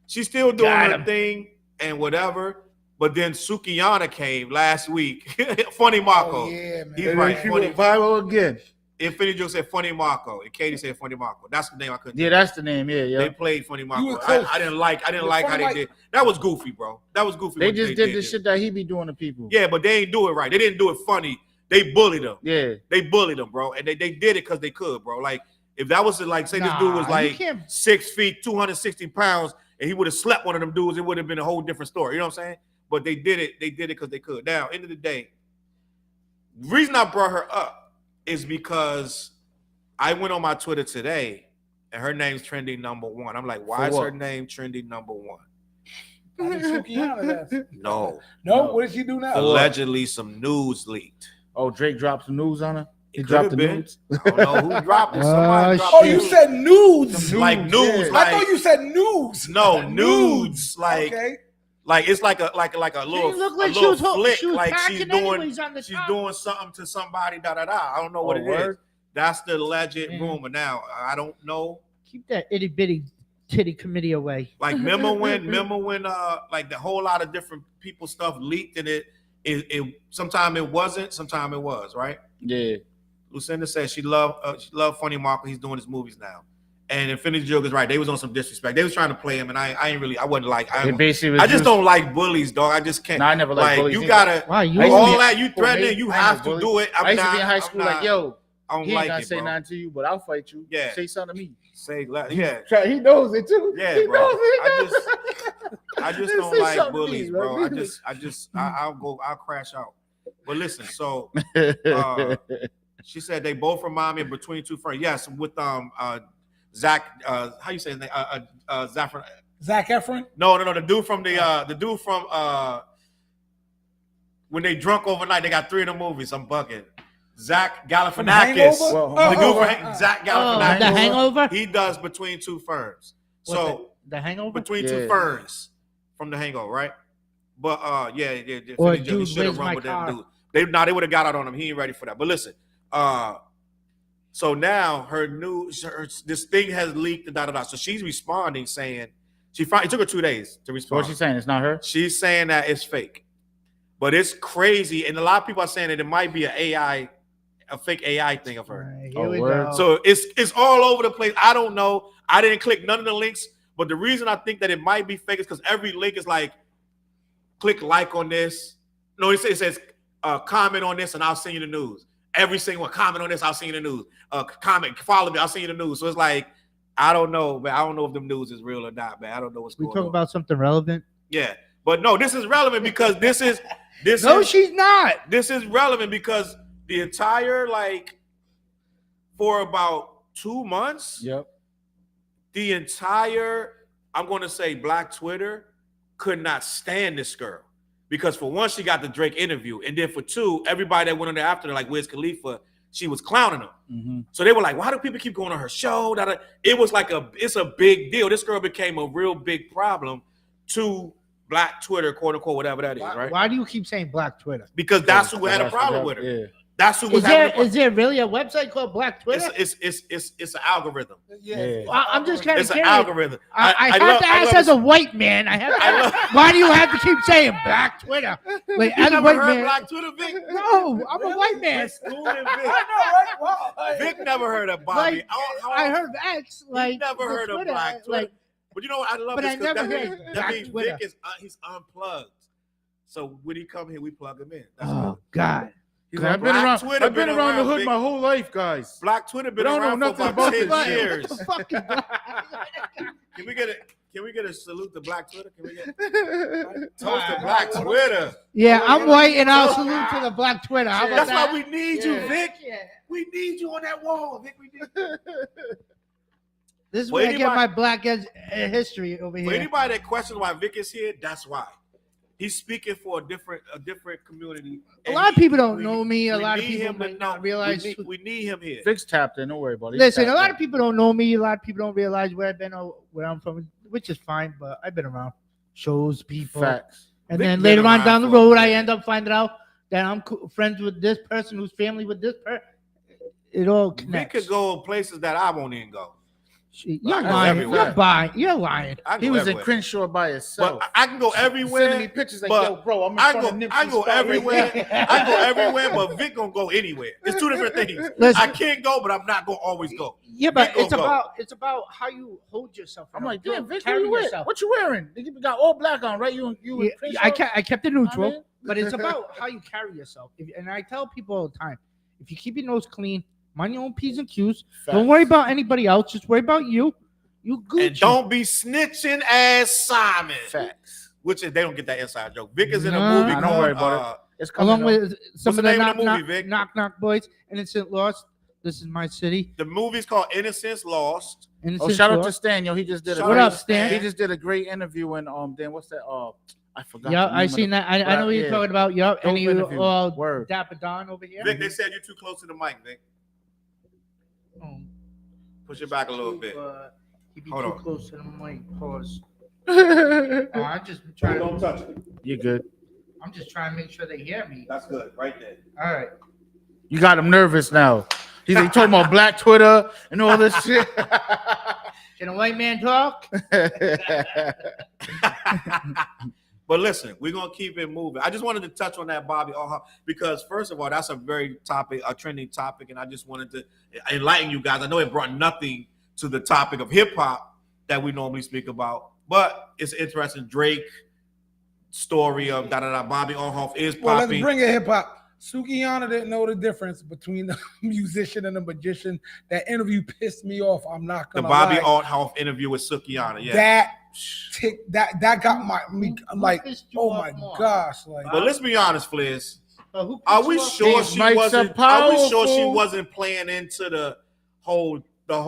She's still doing her thing and whatever. But then Sukiyana came last week. Funny Marco. Oh, yeah, man. He's right. She went viral again. Infinity Joe said Funny Marco, and Katie said Funny Marco. That's the name I couldn't. Yeah, that's the name. Yeah. They played Funny Marco. I didn't like how they did. That was goofy, bro. That was goofy. They just did the shit that he be doing to people. Yeah, but they ain't do it right. They didn't do it funny. They bullied him. Yeah, they bullied him, bro, and they did it because they could, bro. Like if that was like, say this dude was like 6 feet, 260 pounds, and he would have slept one of them dudes, it would have been a whole different story. You know what I'm saying? But they did it. They did it because they could. Now, end of the day, the reason I brought her up is because I went on my Twitter today, and her name's trending #1. I'm like, why is her name trending #1? No. What did she do now? Allegedly, some news leaked. Oh, Drake dropped some news on her? He dropped the nudes? I don't know who dropped it. Somebody dropped it. You said nudes. Like nudes. I thought you said news. No, nudes. Like, like it's like a little flick. Like she's doing something to somebody. I don't know what it is. That's the alleged rumor. Now I don't know. Keep that itty bitty titty committee away. Like remember when like the whole lot of different people stuff leaked and it sometime it wasn't, sometime it was, right? Yeah. Lucinda said she loved Funny Marco. He's doing his movies now. And Infinity Joke is right. They was on some disrespect. They was trying to play him, and I wasn't like. I just don't like bullies, dog. I just can't. No, I never liked bullies. You gotta all that you threatening. You have to do it. I used to be in high school like, yo, I don't he like ain't it, say bro. nothing to you, but I'll fight you. Yeah. Say something to me. Yeah. He knows it too. Yeah, he bro. knows it. I just don't like bullies, bro. I'll crash out. But listen, so she said they both remind me of Between Two Ferns. Yes, with Zach. How you say his name? Zac Efron. No. The dude from when they drunk overnight. They got 3 of the movies. I'm bugging. Zach Galifianakis. Zach Galifianakis. The Hangover. He does Between Two Ferns. So the Hangover. Between Two Ferns from the Hangover, right? But yeah. Or dude should have run with that dude. They would have got out on him. He ain't ready for that. But listen, so now this thing has leaked and So she's responding saying it took her 2 days to respond. What's she saying? It's not her. She's saying that it's fake, but it's crazy, and a lot of people are saying that it might be a fake AI thing of her. Right, here we go. So it's all over the place. I don't know. I didn't click none of the links, but the reason I think that it might be fake is because every link is like, click like on this. No, it says comment on this and I'll send you the news. Every single one, comment on this, I'll send you the news. Comment, follow me, I'll send you the news. So it's like, I don't know, man. I don't know if the news is real or not, man. I don't know what's going on. We talk about something relevant. Yeah, but no, this is relevant because this is She's not. This is relevant because the entire for about 2 months. Yep. The entire, I'm going to say, Black Twitter could not stand this girl because for one, she got the Drake interview, and then for two, everybody that went on there after her, like Wiz Khalifa, she was clowning them. Mm-hmm. So they were like, "Why do people keep going on her show?" It was it's a big deal. This girl became a real big problem to Black Twitter, quote unquote, whatever that is, right? Why do you keep saying Black Twitter? Because that's who had a problem with her. Yeah. That's who was Is there really a website called Black Twitter? It's an algorithm. Yeah. I'm just kind of It's curious. an algorithm. I have to ask as a white man. Why do you have to keep saying Black Twitter? Like, You as a never white heard man. Black Twitter, Vic? No, I'm a white man. I know, right? Wow. Vic never heard of Bobbi. Like, I heard of X. Like, never heard of Twitter, Black Twitter. Like, But you know what? I love But this I never heard that Black means Twitter. Vic he's unplugged. So when he come here, we plug him in. That's oh good. God. I've been around the hood my whole life, guys. Black Twitter been I don't know around for nothing about about 10 this. years. What the fuck is that? Can we get a salute to Black Twitter? Can we get toast to Black Twitter? Yeah, I'm white and I'll salute to the Black Twitter. How about That's that? why we need you, Yeah. Vic. Yeah. We need you on that wall, Vic. We need you. This is For where I get anybody- my black history over For here. anybody that questions why Vic is here, that's why. He's speaking for a different community. A lot of people don't know me. A lot of need people him to might know. not realize. We need him here. Vic's tapped in. Don't worry about it. Listen, a lot of people don't know me. A lot of people don't realize where I've been or where I'm from, which is fine. But I've been around shows, people, Facts. and Vic then been later on around down the for a road, minute. I end up finding out that I'm friends with this person who's family with this person. It all Vic connects. could go places that I won't even go. You're I go lying. everywhere. You're lying. I He go was everywhere. in Crenshaw by himself. But I can go everywhere. Sending me pictures like, but yo, bro, I'm in I front go, of Nipsey's I go spot right everywhere. there. I go everywhere, but Vic gonna go anywhere. It's two different things. Listen. I can't go, but I'm not gonna always go. Yeah, but Vic it's gonna go. it's about how you hold yourself. I'm and like, how damn, you Vic, carry what you wearing? yourself. What you wearing? You got all black on, right? You Yeah, in Crenshaw? I kept it neutral, man. but it's about how you carry yourself. And I tell people all the time, if you keep your nose clean, mind your own P's and Q's. Don't Facts. worry about anybody else. Just worry about you. You Gucci. And don't be snitching as Simon. Facts. Which is, they don't get that inside joke. Vic is in a Nah. movie Don't called worry about It's coming Along up. with some What's of the the name of the movie, knock, Vic? knock boys, Innocent Lost. This is my city. the movie's called Innocence Lost. Innocent Shout out to Lost. Stan, yo. He just did a Shout What great, up, Stan? He just did a great interview and then what's that? I forgot. Yeah, the name I of seen the- that. I know what you're yeah. talking about. Yup. And Dope you interview. all Word. Dapper Don over here. Vic, they said you're too close to the mic, Vic. Oh, Push it back a little bit. He be Hold too on. close to the mic. Pause. I'm just trying. Don't touch it. You good? I'm just trying to make sure they hear me. That's good, right there. All right. You got him nervous now. He's like, talking about Black Twitter and all this shit. Can a white man talk? But listen, we're gonna keep it moving. I just wanted to touch on that Bobbi Althoff because first of all, that's a trending topic, and I just wanted to enlighten you guys. I know it brought nothing to the topic of hip hop that we normally speak about, but it's interesting. Drake story of Bobbi Althoff is Well, let's popping. bring it hip hop. Sukiyana didn't know the difference between the musician and the magician. That interview pissed me off. I'm not The gonna Bobbi lie. Althoff interview with Sukiyana. Yeah. That got me. I'm like, pissed you oh off my more? gosh, like But let's be honest, Fliz. Who Are pissed we you off? sure These she mics wasn't? are Are we sure she powerful. wasn't playing into the whole Come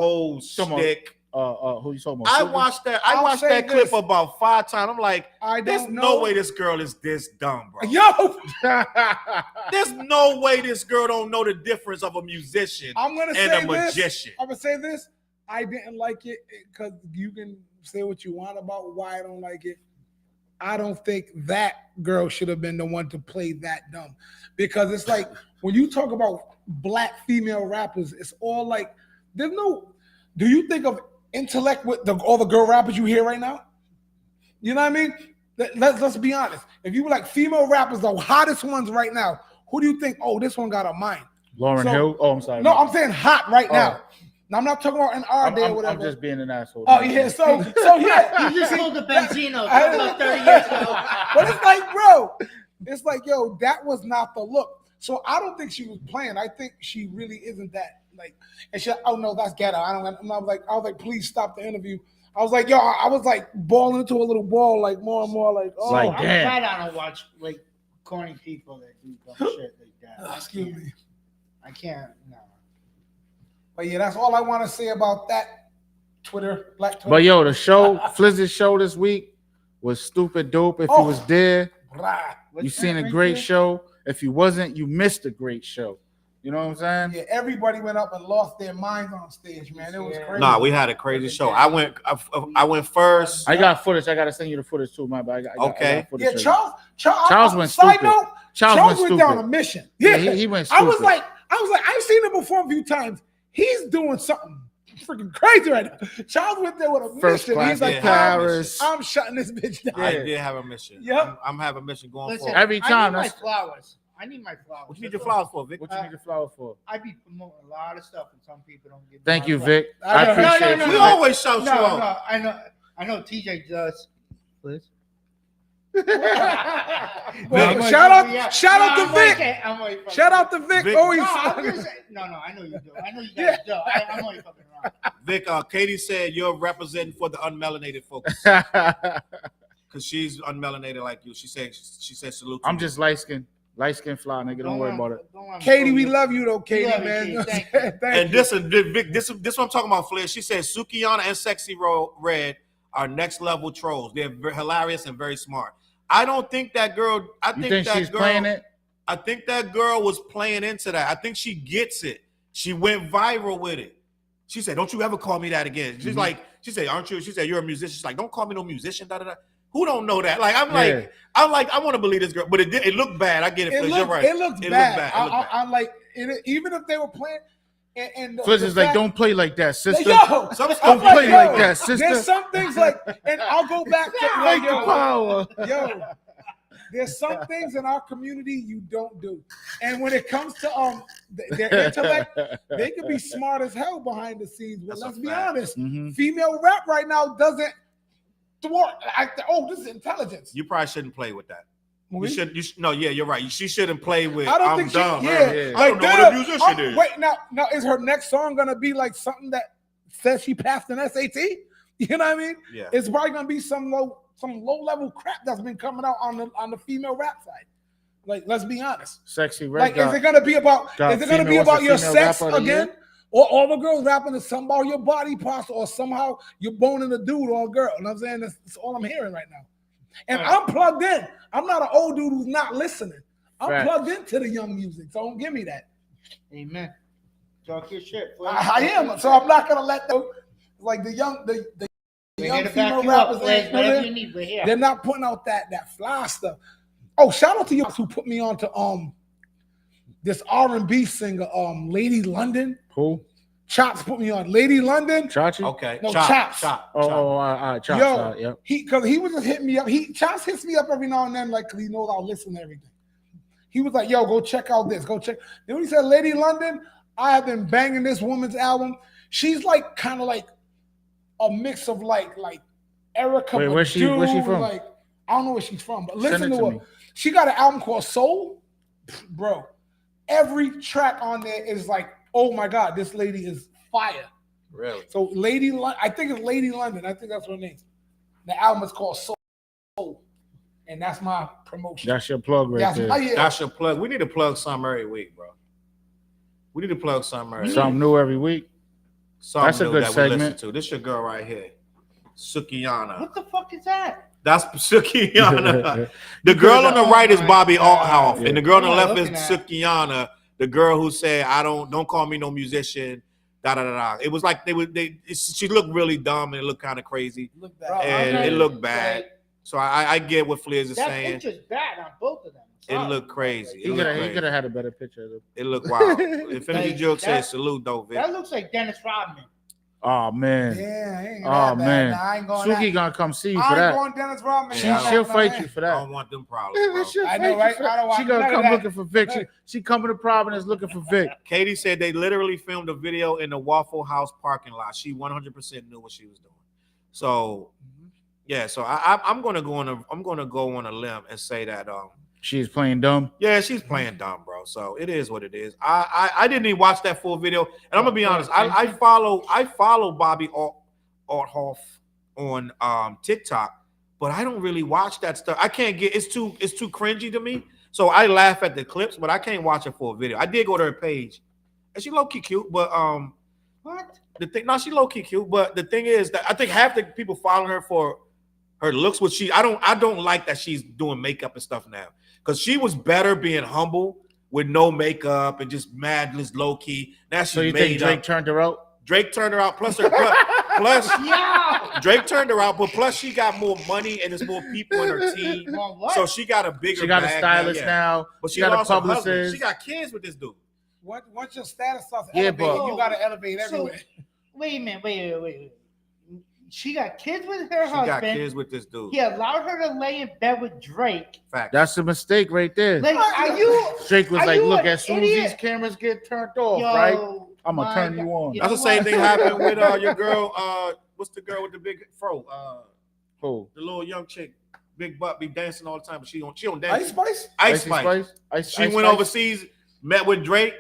on. shtick? Who you talking about? I Sugar? watched that. I'll I watched say that clip this. about 5 times. I'm like, I there's don't no know. way this girl is this dumb, bro. Yo, There's no way this girl don't know the difference of a musician I'm gonna and say a this. magician. I'm gonna say this. I didn't like it because you can say what you want about why I don't like it. I don't think that girl should have been the one to play that dumb, because it's like when you talk about black female rappers, it's all like there's no. Do you think of intellect with all the girl rappers you hear right now? You know what I mean? Let's be honest. If you were like female rappers, the hottest ones right now, who do you think? Oh, this one got a mind. Lauren So- Hill. Oh, I'm sorry. No, I'm saying hot right now. Oh. Now, I'm not talking about an R day or I'm whatever. just being an asshole. Oh yeah, so yeah. You just pulled the Benzino I- about 30 years ago. But it's like, bro, it's like, yo, that was not the look. So I don't think she was playing. I think she really isn't that. Like, and she, oh no, that's ghetto. I was like, please stop the interview. I was like, yo, I was like balling into a little ball, like more and more, like, oh, Like, I'm damn. glad I don't watch like corny people that do dumb shit like that. Excuse me. I can't. No. But yeah, that's all I want to say about that Twitter, Black Twitter. But yo, the show, Flizz's show this week was stupid dope. If you was there, you seen a great show. If you wasn't, you missed a great show. You know what I'm saying? Yeah, everybody went up and lost their minds on stage, man. It was crazy. Nah, we had a crazy show. I went first. I got footage. I gotta send you the footage too, my bad. Okay. Yeah, Challz went side stupid. note, Challz went down a mission. Yeah, he went stupid. I was like, I've seen him before a few times. He's doing something freaking crazy right now. Challz went there with a First mission. class, He's like, Paris. I'm shutting this bitch down. I did have a mission. Yep. I'm having a mission going Listen, forward. Every time. I need my flowers. What you need your flowers for, Vic? What you need your flowers for? I be promoting a lot of stuff, and some people don't get. Thank you, flowers. Vic. I appreciate you. We always shout you out. No, I know. TJ does. Please. Shout out to Vic. Shout out to Vic. Always. No, I know you do. I know you guys do. I'm only fucking around. Vic, Katie said you're representing for the unmelanated folks. Because she's unmelanated like you. She said salute. I'm just light skin fly, nigga. Don't worry about it. Katie, we love you though, Katie, man. And this what I'm talking about, Flair. She said Sukiyana and Sexy Red are next level trolls. They're hilarious and very smart. I don't think that girl. I think that she's girl playing it. I think that girl was playing into that. I think she gets it. She went viral with it. She said, "Don't you ever call me that again." She's like, she said, "Aren't you?" She said, "You're a musician." She's like, "Don't call me no musician." Da da da. Who don't know that? Like, I'm like, I want to believe this girl, but it looked bad. I get it. You're right. It looks bad. I'm like, even if they were playing. And Fliz is like, don't play like that, sister. Yo, don't play like that, sister. There's some things like, and I'll go back to like, there's some things in our community you don't do. And when it comes to their intellect, they can be smart as hell behind the scenes. But let's be honest, female rap right now doesn't thwart. This is intelligence. You probably shouldn't play with that. You're right. She shouldn't play with. I don't think dumb. I don't know what a musician is. Wait, now is her next song gonna be like something that says she passed an SAT? You know what I mean? Yeah. It's probably gonna be some low level crap that's been coming out on the female rap side. Like, let's be honest. Sexy Red. Like, is it gonna be about your sex again? Or all the girls rapping is something about your body parts, or somehow you're boning a dude or a girl. You know what I'm saying? That's all I'm hearing right now. And I'm plugged in. I'm not an old dude who's not listening. I'm plugged into the young music, so don't give me that. Amen. Talk your shit. I am, so I'm not gonna let them like the young female rappers. They're not putting out that fly stuff. Oh, shout out to you who put me on to this R&B singer, Lady London. Who? Chops put me on. Lady London. Chachi? Okay. No, Chops. Chops. Chops. Yo, because he was just hitting me up. Chops hits me up every now and then, like, because he knows I'll listen to everything. He was like, yo, go check out this. Go check. Then when he said Lady London, I have been banging this woman's album. She's like kind of like a mix of like Erica. Wait, where's she from? Like, I don't know where she's from, but listen to her. She got an album called Soul. Bro, every track on there is like, oh my God, this lady is fire. Really? So I think it's Lady London. I think that's her name. The album is called Soul. And that's my promotion. That's your plug right there. That's your plug. We need to plug something every week, bro. We need to plug something every week. Something new every week. That's a good segment. This your girl right here. Sukiyana. What the fuck is that? That's Sukiyana. The girl on the right is Bobbi Althoff, and the girl on the left is Sukiyana. The girl who said, don't call me no musician, da da da da. It was like she looked really dumb and it looked kind of crazy. It looked bad. So I get what Fliz is saying. That picture's bad on both of them. It looked crazy. He could have had a better picture. It looked wild. Infinity Joke says salute though, Vic. That looks like Dennis Rodman. Oh man. Yeah, man. I ain't going Suki gonna come see you for that. I ain't going Dennis Rodman. She'll fight you for that. I don't want them problems, bro. I know, right? She gonna come looking for Vic. She coming to Providence looking for Vic. Katie said they literally filmed a video in the Waffle House parking lot. She 100% knew what she was doing. So yeah, so I'm gonna go on a limb and say that she's playing dumb. Yeah, she's playing dumb, bro. So it is what it is. I didn't even watch that full video, and I'm gonna be honest. I follow Bobbi Althoff on TikTok, but I don't really watch that stuff. I can't get it's too cringy to me. So I laugh at the clips, but I can't watch her for a video. I did go to her page, and she low key cute, but What? the thing? No, she low key cute, but the thing is that I think half the people following her for her looks. What I don't like that she's doing makeup and stuff now, because she was better being humble with no makeup and just madness low key. Now she's so you think Drake turned her out? Drake turned her out. Plus Drake turned her out, but plus she got more money and there's more people in her team. So she got a bigger. She got a stylist now. But she got a publicist. She got kids with this dude. Once your status starts elevating, you gotta elevate everywhere. Wait a minute. Wait. She got kids with her husband. She got kids with this dude. He allowed her to lay in bed with Drake. Fact. That's a mistake right there. Like, Drake was like, look, as soon as these cameras get turned off, right? I'm gonna turn you on. That's the same thing happened with your girl. What's the girl with the big fro? Who? The little young chick, big butt, be dancing all the time, but she don't dance. Ice Spice. She went overseas, met with Drake,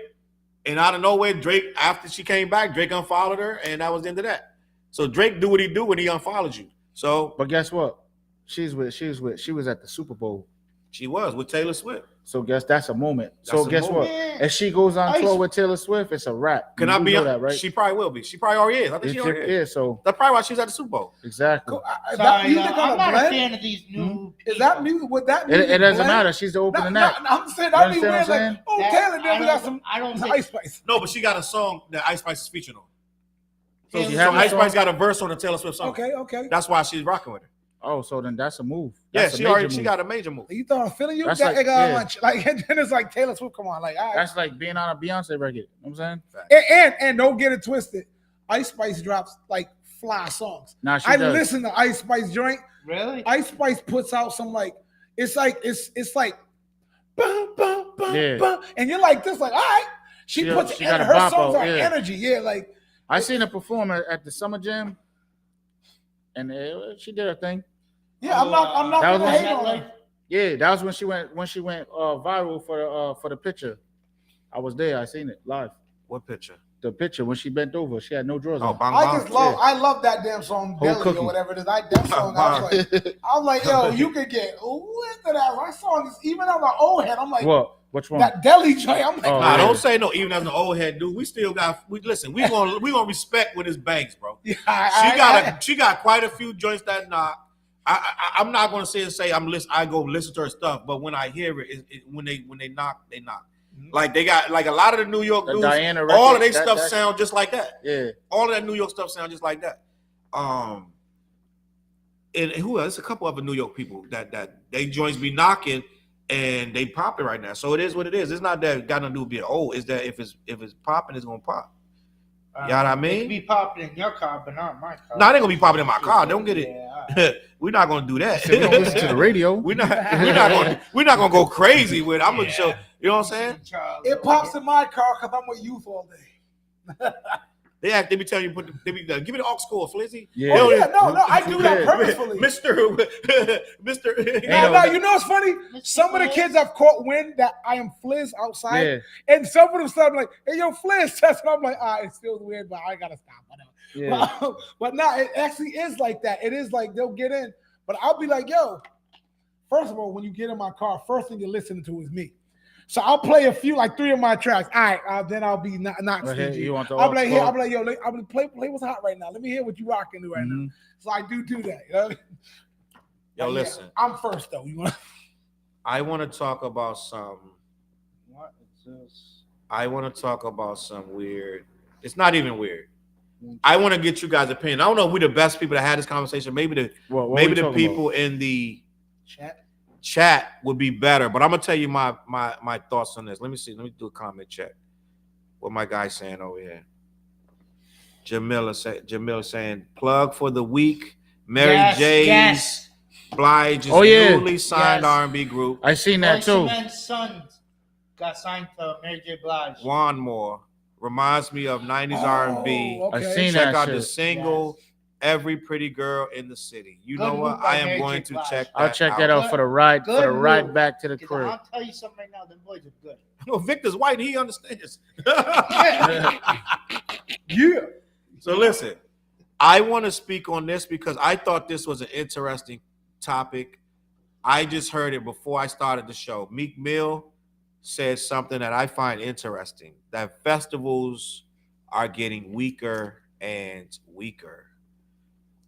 and out of nowhere, Drake, after she came back, Drake unfollowed her, and that was the end of that. So Drake do what he do when he unfollowed you. So, but guess what? She was at the Super Bowl. She was with Taylor Swift. So that's a moment. Guess what? If she goes on tour with Taylor Swift, it's a wrap. Can I be on that, right? She probably will be. She probably already is. I think she already is. So that's probably why she's at the Super Bowl. Exactly. I'm not a fan of these new. Is that music? Would that music? It doesn't matter. She's the opening act. I'm saying I'd be weird. Like, Taylor, then we got some Ice Spice. No, but she got a song that Ice Spice is featuring on. So Ice Spice got a verse on the Taylor Swift song. Okay. That's why she's rocking with her. Oh, so then that's a move. She got a major move. You thought I'm feeling you? That's like, and then it's like Taylor Swift. Come on, like all right. That's like being on a Beyonce record. You know what I'm saying? And don't get it twisted. Ice Spice drops like fly songs. Nah, I listen to Ice Spice joint. Really? Ice Spice puts out some like it's like bum, bum, bum, bum, and you're like this, like all right. She puts her songs on energy. Yeah, like I seen her perform at the Summer Jam. And she did her thing. Yeah, I'm not gonna hate on her. Yeah, that was when she went viral for the picture. I was there. I seen it live. What picture? The picture when she bent over. She had no drawers on. I love that damn song, Deli or whatever it is. That song. I was like, yo, you could get lit to that. My song is even on the old head. I'm like, what? Which one? That Deli joint. I'm like, don't say no. Even as an old head dude, we still got. Listen, we gonna respect with his bangs, bro. She got quite a few joints that knock. I'm not gonna say I go listen to her stuff, but when I hear it, when they knock, they knock. Like they got like a lot of the New York dudes, all of their stuff sound just like that. Yeah, all of that New York stuff sound just like that. And who else? There's a couple other New York people that they joints be knocking. And they popping right now, so it is what it is. It's not that it got nothing to do with being old. It's that if it's popping, it's gonna pop. You know what I mean? It be popping in your car, but not in my car. No, they gonna be popping in my car. Don't get it. Right. We're not gonna do that. We don't listen to the radio. we're not gonna go crazy with it. I'm gonna show. You know what I'm saying? It pops in my car because I'm with youth all day. They be telling you give me the aux cord, Flizzy. Yeah. No, I do that purposefully. Mister. No, you know what's funny? Some of the kids I've caught wind that I am Fliz outside, and some of them start like, "Hey, yo, Fliz," and I'm like, it feels weird, but I gotta stop. Whatever. Yeah. But no, it actually is like that. It is like they'll get in, but I'll be like, "Yo, first of all, when you get in my car, first thing you're listening to is me." So I'll play a few, like 3 of my tracks. All right, then I'll be not stingy. I'll be like, yo, I'm gonna play what's hot right now. Let me hear what you rocking to right now. So I do that. You know? Yo, listen. I'm first though. I want to talk about some. What is this? I want to talk about some weird. It's not even weird. I want to get you guys' opinion. I don't know if we're the best people to have this conversation. Maybe the people in the chat would be better, but I'm gonna tell you my thoughts on this. Let me see. Let me do a comment check. What my guy's saying over here. Jamila saying plug for the week. Mary J's Blige is newly signed R&B group. I seen that too. Man's son got signed to Mary J. Blige. Juan Moore reminds me of 90s R&B. Okay. I seen check that out shit. The single. Every pretty girl in the city. You know what? I am going to check that I'll check that out for the ride back to the crib. I'll tell you something right now. Them boys are good. No, Victor's white. He understands. Yeah. So listen, I want to speak on this because I thought this was an interesting topic. I just heard it before I started the show. Meek Mill said something that I find interesting, that festivals are getting weaker and weaker.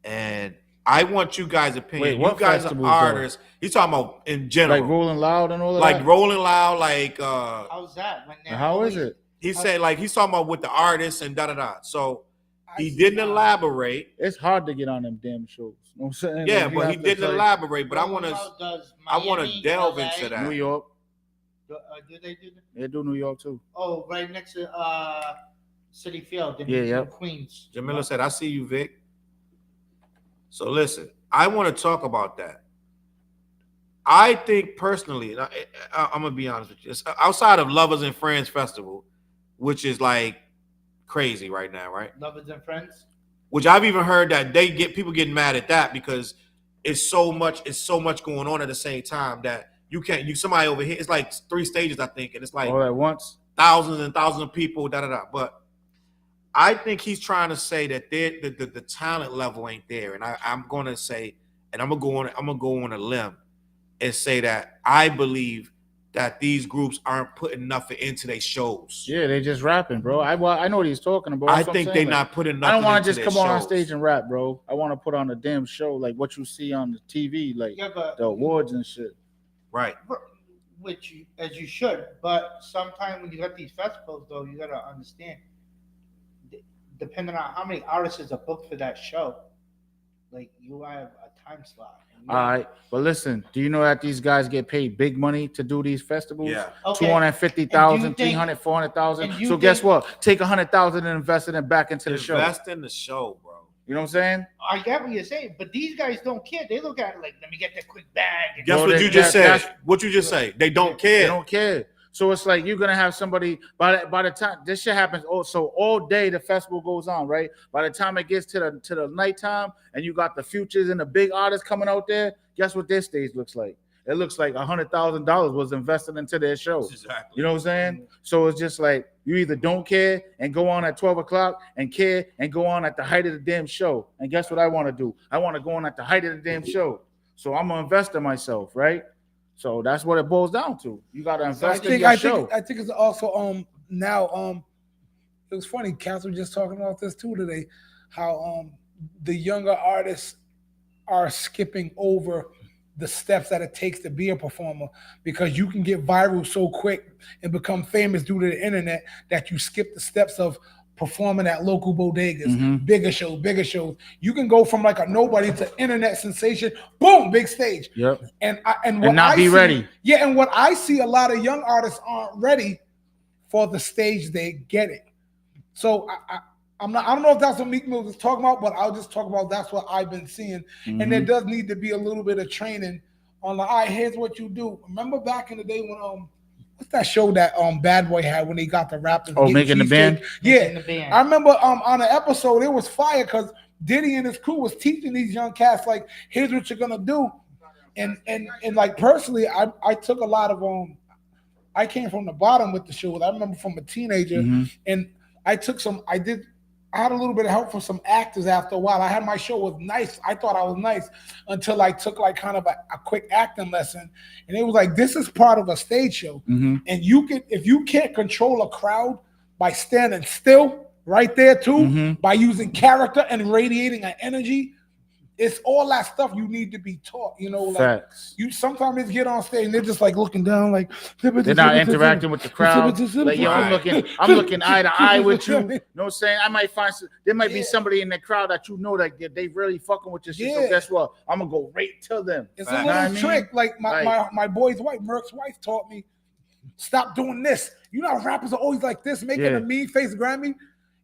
And I want you guys' opinion. Wait, what you guys are artists. He's talking about in general. Like Rolling Loud and all of like that? Like Rolling Loud, like how's that? How is it? He said like he's talking about with the artists and da-da-da. So he didn't elaborate. It's hard to get on them damn shows. You know what I'm saying? Yeah, like, but he didn't elaborate. But I want to delve into that. New York. Do they do that? They do New York too. Oh, right next to City Field in Queens. Jamila said, I see you, Vic. So listen, I want to talk about that. I think personally, I'm going to be honest with you, outside of Lovers and Friends Festival, which is like crazy right now, right? Lovers and Friends? Which I've even heard that people getting mad at that because it's so much going on at the same time that somebody over here, it's like 3 stages, I think, and it's like all at once, thousands and thousands of people, da-da-da. But I think he's trying to say that the talent level ain't there, and I'm gonna say, and I'm gonna go on a limb and say that I believe that these groups aren't putting enough into their shows. Yeah, they just rapping, bro. I know what he's talking about. I think they're not putting enough. I don't want to just come on stage and rap, bro. I want to put on a damn show like what you see on the TV, like the awards and shit. Right. As you should, but sometimes when you got these festivals, though, you gotta understand. Depending on how many artists are booked for that show, like you have a time slot. All right, but listen, do you know that these guys get paid big money to do these festivals? Yeah, okay. 250,000, 300, 400,000. So guess what? Take 100,000 and invest it back into the show. Invest in the show, bro. You know what I'm saying? I get what you're saying, but these guys don't care. They look at it like, let me get that quick bag. Guess what you just said? What you just say? They don't care. They don't care. So it's like you're gonna have somebody by the time this shit happens. Oh, so all day the festival goes on, right? By the time it gets to the nighttime, and you got the Futures and the big artists coming out there. Guess what their stage looks like? It looks like $100,000 was invested into their show. Exactly. You know what I'm saying? So it's just like you either don't care and go on at 12 o'clock and care and go on at the height of the damn show. And guess what I want to do? I want to go on at the height of the damn show. So I'm gonna invest in myself, right? So that's what it boils down to. You got to invest in your show. I think it's also now it was funny. Cass was just talking about this too today, how the younger artists are skipping over the steps that it takes to be a performer because you can get viral so quick and become famous due to the internet that you skip the steps of performing at local bodegas, bigger shows. You can go from like a nobody to internet sensation, boom, big stage. Yep. And not be ready. Yeah, and what I see, a lot of young artists aren't ready for the stage they get it. So I don't know if that's what Meek Mill is talking about, but I'll just talk about that's what I've been seeing. And there does need to be a little bit of training on like, all right, here's what you do. Remember back in the day when what's that show that Bad Boy had when he got the rappers? Oh, Making the Band? Yeah. I remember on an episode, it was fire because Diddy and his crew was teaching these young cats, like, here's what you're gonna do. And like personally, I took a lot of I came from the bottom with the shows. I remember from a teenager, and I had a little bit of help from some actors after a while. I had my show was nice. I thought I was nice until I took like kind of a quick acting lesson. And it was like, this is part of a stage show. And if you can't control a crowd by standing still right there too, by using character and radiating an energy, it's all that stuff you need to be taught, you know. Like Facts. You sometimes they get on stage and they're just like looking down, like they're not interacting with the crowd. Like, yo, I'm looking eye to eye with you. You know what I'm saying? I might find there might be somebody in the crowd that you know that they really fucking with your shit. So guess what? I'm gonna go right to them. It's a little trick. Like my boy's wife, Merck's wife, taught me, stop doing this. You know, rappers are always like this, making a mean face, Grammy.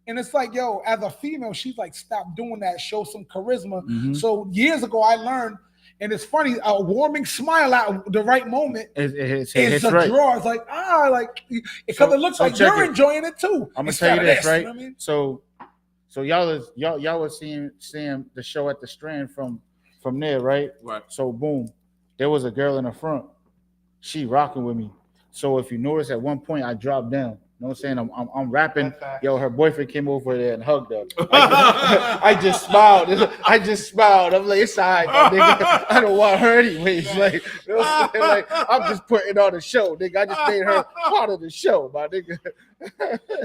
And it's like, yo, as a female, she's like, stop doing that. Show some charisma. So years ago, I learned, and it's funny, a warming smile at the right moment it's a draw. It's like, because it looks like you're enjoying it too. I'm gonna tell you this, right? You know what I mean? So y'all was seeing the show at the Strand from there, right? Right. So boom, there was a girl in the front. She rocking with me. So if you notice, at one point I dropped down. know what I'm saying? I'm rapping. Yo, her boyfriend came over there and hugged her. I just smiled. I'm like, it's all right, my nigga. I don't want her anyways. Like, you know what I'm saying? Like, I'm just putting on a show, nigga. I just made her part of the show, my nigga.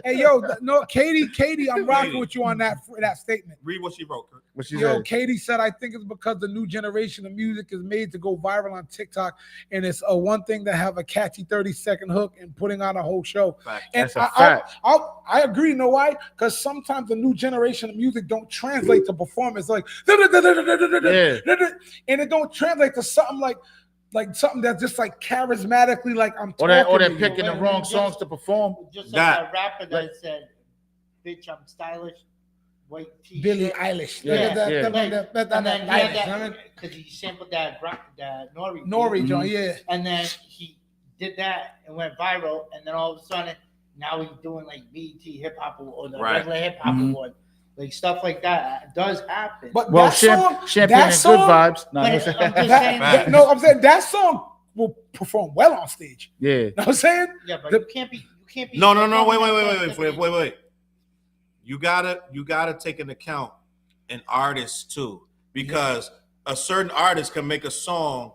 Hey, yo, no, Katie, I'm rocking with you on that statement. Read what she wrote. What she Yo, said? Katie said, I think it's because the new generation of music is made to go viral on TikTok, and it's one thing to have a catchy 30-second hook and putting on a whole show. Fact. And That's a fact. I agree. You know why? Because sometimes the new generation of music don't translate to performance, like, and it don't translate to something like something that's just like charismatically, like I'm talking. Or they're picking the wrong songs to perform. Just like that rapper that said, "Bitch, I'm stylish." White T-shirt. Billie Eilish. And then because he sampled that Nori joint, yeah. And then he did that and went viral, and then all of a sudden now he's doing like BET Hip Hop or the regular Hip Hop award. Like stuff like that does happen. But well, that song, Champagne and Good Vibes. No, I'm saying that song will perform well on stage. Yeah. You know what I'm saying? Yeah, but you can't be. No. Wait. You gotta take into account an artist too, because a certain artist can make a song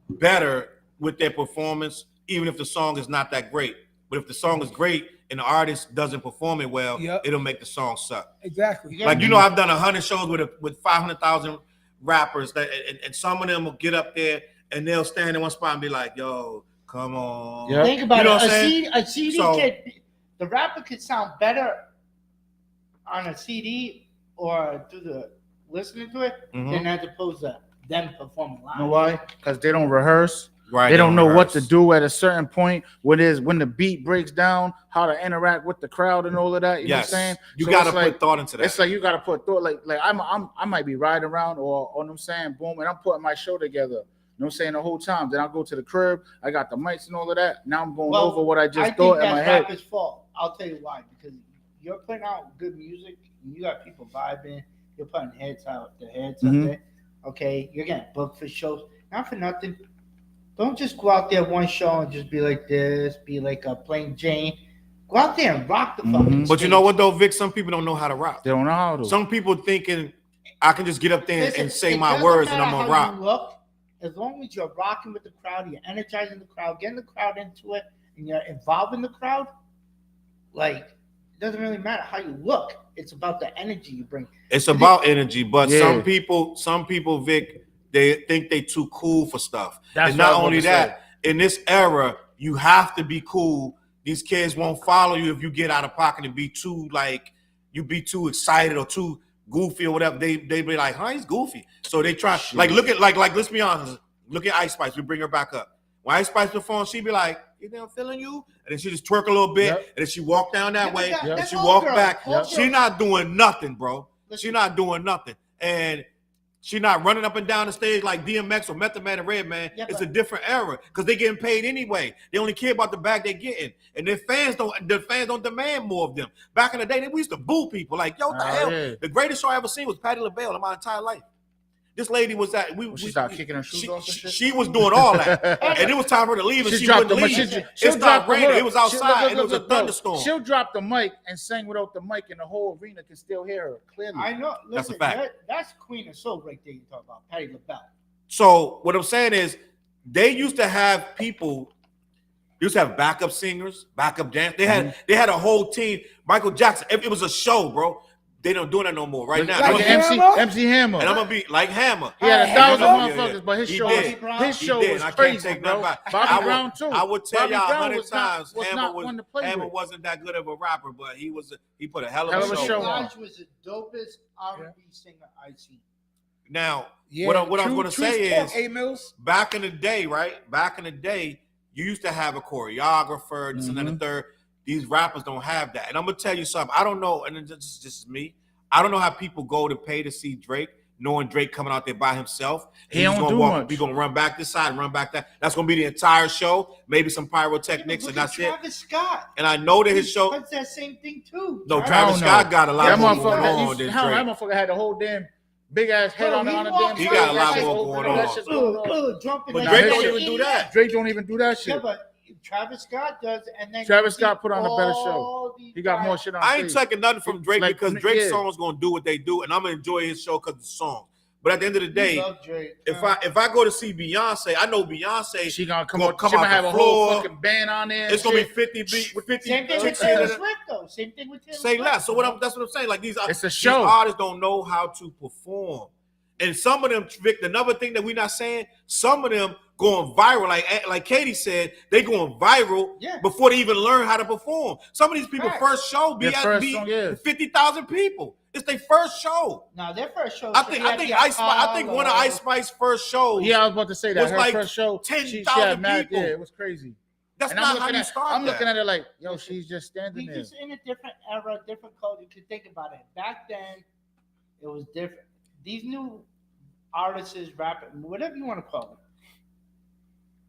better with their performance, even if the song is not that great. But if the song is great and the artist doesn't perform it well, it'll make the song suck. Exactly. Like, you know, I've done 100 shows with 500,000 rappers that, and some of them will get up there and they'll stand in one spot and be like, "Yo, come on." Yep. Think about it. A CD the rapper could sound better on a CD or through the listening to it than as opposed to them performing live. You know why? Because they don't rehearse. Right. They don't know what to do at a certain point when the beat breaks down, how to interact with the crowd and all of that. You know what I'm saying? You gotta put thought into that. It's like you gotta put thought. Like I might be riding around or you know what I'm saying, boom, and I'm putting my show together. You know what I'm saying, the whole time. Then I'll go to the crib. I got the mics and all of that. Now I'm going over what I just thought in my head. Rapper's fault. I'll tell you why. Because you're putting out good music. You got people vibing. You're putting heads out there. Okay, you're getting booked for shows. Not for nothing. Don't just go out there one show and just be like this, be like a plain Jane. Go out there and rock the fucking But you know what though, Vic? Some people don't know how to rock. They don't know how to. Some people thinking I can just get up there and say my words and I'm gonna rock. Look, as long as you're rocking with the crowd, you're energizing the crowd, getting the crowd into it, and you're involving the crowd, like, it doesn't really matter how you look. It's about the energy you bring. It's about energy, but some people, Vic, they think they too cool for stuff. And not only that, in this era, you have to be cool. These kids won't follow you if you get out of pocket and be too excited or too goofy or whatever. They be like, "Huh, he's goofy." So they try like let's be honest. Look at Ice Spice. We bring her back up. When Ice Spice performs, she be like, "You know, I'm feeling you," and then she just twerk a little bit, and then she walk down that way, and she walk back. She not doing nothing, bro. She not doing nothing, and she not running up and down the stage like DMX or Method Man and Redman. It's a different era because they getting paid anyway. They only care about the bag they getting, and the fans don't demand more of them. Back in the day, we used to boo people like, "Yo, what the hell?" Yeah. The greatest show I ever seen was Patti LaBelle in my entire life. This lady was at she started kicking her shoes off and shit? She was doing all that, and it was time for her to leave, and she wouldn't leave. It stopped raining. It was outside, and it was a thunderstorm. She'll drop the mic and sing without the mic, and the whole arena can still hear her clearly. I know. Listen, that's a fact. That's Queen of Soul right there. You talk about Patti LaBelle. So what I'm saying is, they used to have people. They used to have backup singers, backup dance. They had a whole team. Michael Jackson. It was a show, bro. They don't do that no more right now. Like MC Hammer. And I'm gonna be like Hammer. He had 1,000 motherfuckers, but his show was crazy, bro. Bobby Brown too. I would tell y'all 100 times Hammer wasn't that good of a rapper, but he put a hell of a show. Lodge was the dopest R&B singer I've seen. Now, what I'm gonna say is, back in the day, right? Back in the day, you used to have a choreographer, this and then the third. These rappers don't have that. And I'm going to tell you something. I don't know, and it's just me. I don't know how people go to pay to see Drake, knowing Drake coming out there by himself. He don't do much. He's going to run back this side and run back that. That's going to be the entire show, maybe some pyrotechnics, and that's it. Travis Scott. And I know that his show. That's that same thing, too. No, Travis Scott got a lot more going on than Drake. That motherfucker had the whole damn big ass head on the damn. He got a lot more going on. Jumping. But Drake don't even do that. Drake don't even do that shit. Yeah, but Travis Scott does, and then Travis Scott put on a better show. He got more shit on. I ain't taking nothing from Drake like, because Drake's songs gonna do what they do, and I'm gonna enjoy his show because of the song. But at the end of the day, if I go to see Beyonce, I know Beyonce. She gonna come out have the a floor. whole fucking band on there. It's gonna be 50 Same thing with Taylor Swift, though. Same thing with Taylor Say Swift. less. So that's what I'm saying. Like it's a show. These artists don't know how to perform, and some of them, Vic. Another thing that we're not saying, some of them going viral. Like Katie said, they going viral before they even learn how to perform. Some of these people first show be 50,000 people. It's their first show. No, their first show. I think one of Ice Spice's first shows. Yeah, I was about to say that. Was her like first show, 10,000 people. Yeah, it was crazy. That's and not how you start. I'm looking at it like, yo, she's just standing we there. just in a different era, different culture. You could think about it. Back then, it was different. These new artists, rapping, whatever you want to call them,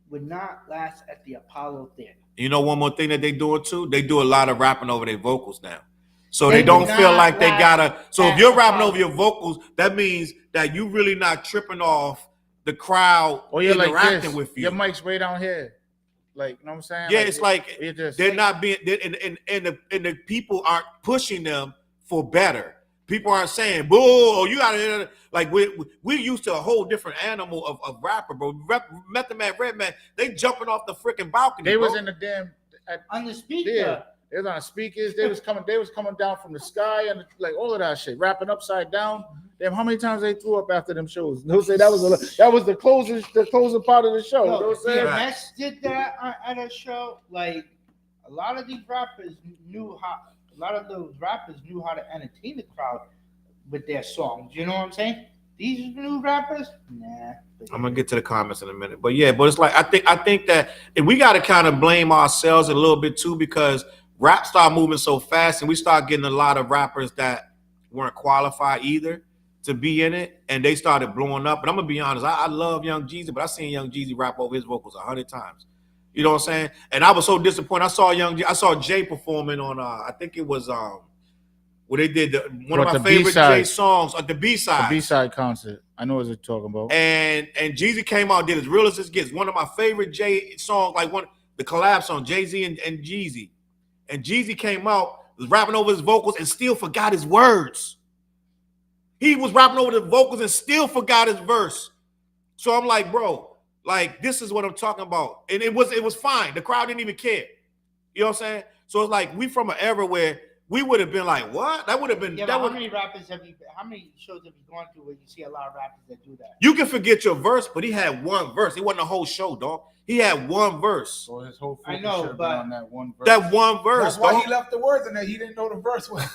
would not last at the Apollo Theater. You know, one more thing that they doing too? They do a lot of rapping over their vocals now. So they don't feel like they gotta. So if you're rapping over your vocals, that means that you really not tripping off the crowd interacting with you. Your mic's way down here. Like, you know what I'm saying? Yeah, it's like they're not being, and the people aren't pushing them for better. People aren't saying, "Boo!" You gotta like we used to a whole different animal of rapper, bro. Method Man, Redman, they jumping off the freaking balcony. They was in the damn on the speaker. Yeah, they was on the speakers. They was coming down from the sky and like all of that shit, rapping upside down. Damn, how many times they threw up after them shows? They'll say that was the closing part of the show. No, DMX did that at a show. Like a lot of these rappers knew how. A lot of those rappers knew how to entertain the crowd with their songs. You know what I'm saying? These new rappers, nah. I'm gonna get to the comments in a minute, but it's like I think that and we got to kind of blame ourselves a little bit too because rap started moving so fast, and we start getting a lot of rappers that weren't qualified either to be in it, and they started blowing up. And I'm gonna be honest, I love Young Jeezy, but I seen Young Jeezy rap over his vocals 100 times. You know what I'm saying? And I was so disappointed. I saw Jay performing on I think it was where they did one of my favorite Jay songs at the B-side. The B-side concert. I know what you're talking about. And Jeezy came out, did as real as it gets. One of my favorite Jay songs, like the collab song, Jay-Z and Jeezy. And Jeezy came out, was rapping over his vocals and still forgot his words. He was rapping over the vocals and still forgot his verse. So I'm like, bro, like, this is what I'm talking about. And it was fine. The crowd didn't even care. You know what I'm saying? So it's like we from an era where we would have been like, what? That would have been. Yeah, how many shows have you gone to where you see a lot of rappers that do that? You can forget your verse, but he had one verse. It wasn't a whole show, dog. He had one verse. So his whole I know, but on that one verse. That one verse. That's why he left the words in there. He didn't know the verse was.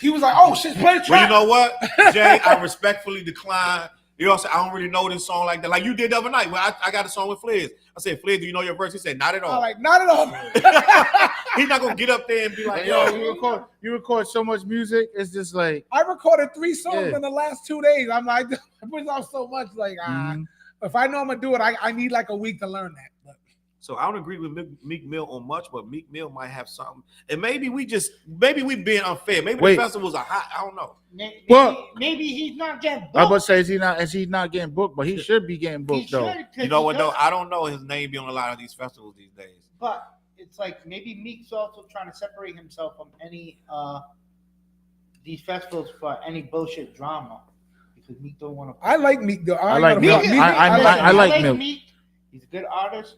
He was like, "Oh shit, play the track." Well, you know what, Jay? I respectfully decline. You know what I'm saying? I don't really know this song like that. Like you did the other night. Well, I got a song with Fliz. I said, Fliz, do you know your verse? He said, not at all. I'm like, not at all. He's not gonna get up there and be like, yo, you record so much music. It's just like I recorded 3 songs in the last 2 days. I'm like, I put out so much. Like, if I know I'm gonna do it, I need like a week to learn that. But. So I don't agree with Meek Mill on much, but Meek Mill might have something. And maybe we being unfair. Maybe the festivals are hot. I don't know. Maybe he's not getting booked. I was about to say, is he not getting booked? But he should be getting booked though. You know what? No, I don't know his name be on a lot of these festivals these days. But it's like maybe Meek's also trying to separate himself from any these festivals for any bullshit drama because Meek don't want to. I like Meek though. I like Meek. I like Meek. He's a good artist,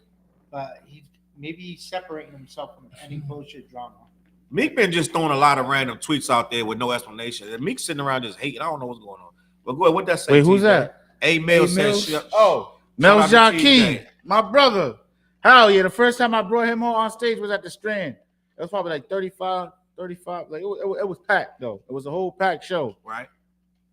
but he's separating himself from any bullshit drama. Meek been just throwing a lot of random tweets out there with no explanation. And Meek sitting around just hating. I don't know what's going on. But go ahead, what that say? Wait, who's that? A-Mail says. Mel Joaquin, my brother. Hell yeah! The first time I brought him on stage was at the Strand. It was probably like 35. Like it was packed though. It was a whole packed show. Right.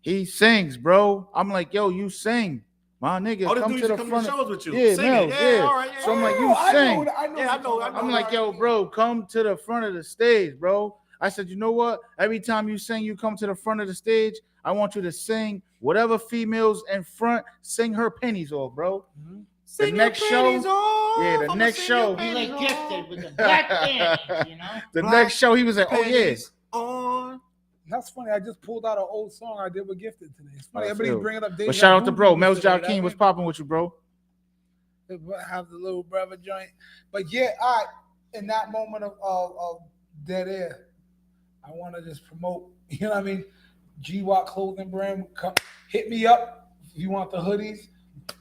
He sings, bro. I'm like, yo, you sing. My nigga, come to the front. Shows with you. Yeah, Mel, yeah. All right, yeah. So I'm like, you sing. I know. I'm like, yo, bro, come to the front of the stage, bro. I said, you know what? Every time you sing, you come to the front of the stage. I want you to sing whatever females in front, sing her pennies off, bro. Mm-hmm. The next show, the next show, he like gifted with the black panties, you know. The next show, he was like, oh yeah. On. That's funny. I just pulled out an old song I did with Gifted today. It's funny. Everybody's bringing up. But shout out to bro. Mel Joaquin was popping with you, bro. have the little brother joint. But yeah, all right. In that moment of dead air, I want to just promote. You know what I mean? GWAT clothing brand. Hit me up if you want the hoodies.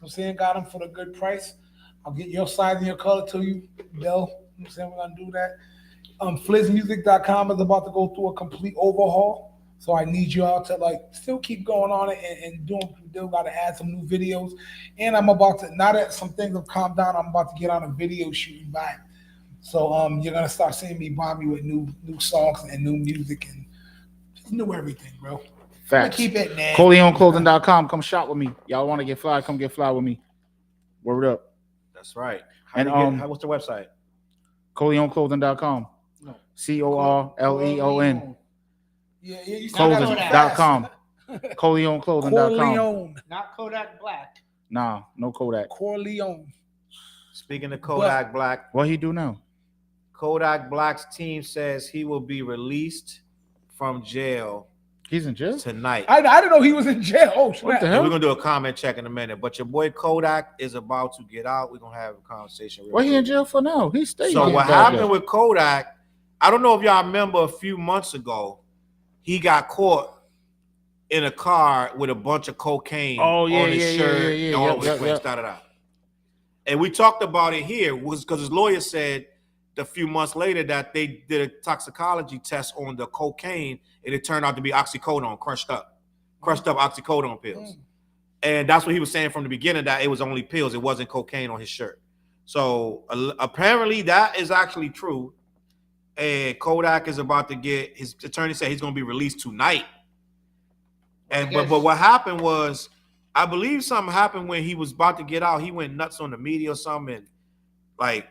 I'm saying got them for the good price. I'll get your size and your color to you, Bill. I'm saying we're gonna do that. Flizzmusic.com is about to go through a complete overhaul. So I need you all to like still keep going on it and doing. Still got to add some new videos. And I'm about to, now that some things have calmed down, I'm about to get on a video shooting vibe. So you're gonna start seeing me Bobby with new songs and new music and just new everything, bro. Facts. Keep it, man. CLBMG.com. Come shop with me. Y'all want to get fly? Come get fly with me. Word up. That's right. What's the website? CLBMG.com. No. CORLEON. Yeah, you Clothing.com. CLBMG.com. Not Kodak Black. Nah, no Kodak. Corleone. Speaking of Kodak Black, what he do now? Kodak Black's team says he will be released from jail. He's in jail tonight. I didn't know he was in jail. Oh, what the hell? We're gonna do a comment check in a minute, but your boy Kodak is about to get out. We're gonna have a conversation. What he in jail for now? He stayed. So what happened with Kodak? I don't know if y'all remember a few months ago, he got caught in a car with a bunch of cocaine on his shirt and all over his place. And we talked about it here was because his lawyer said a few months later that they did a toxicology test on the cocaine and it turned out to be oxycodone, crushed up oxycodone pills. And that's what he was saying from the beginning, that it was only pills. It wasn't cocaine on his shirt. So apparently that is actually true. And Kodak is about to get, his attorney said he's going to be released tonight. And but what happened was, I believe something happened when he was about to get out. He went nuts on the media or something. And like,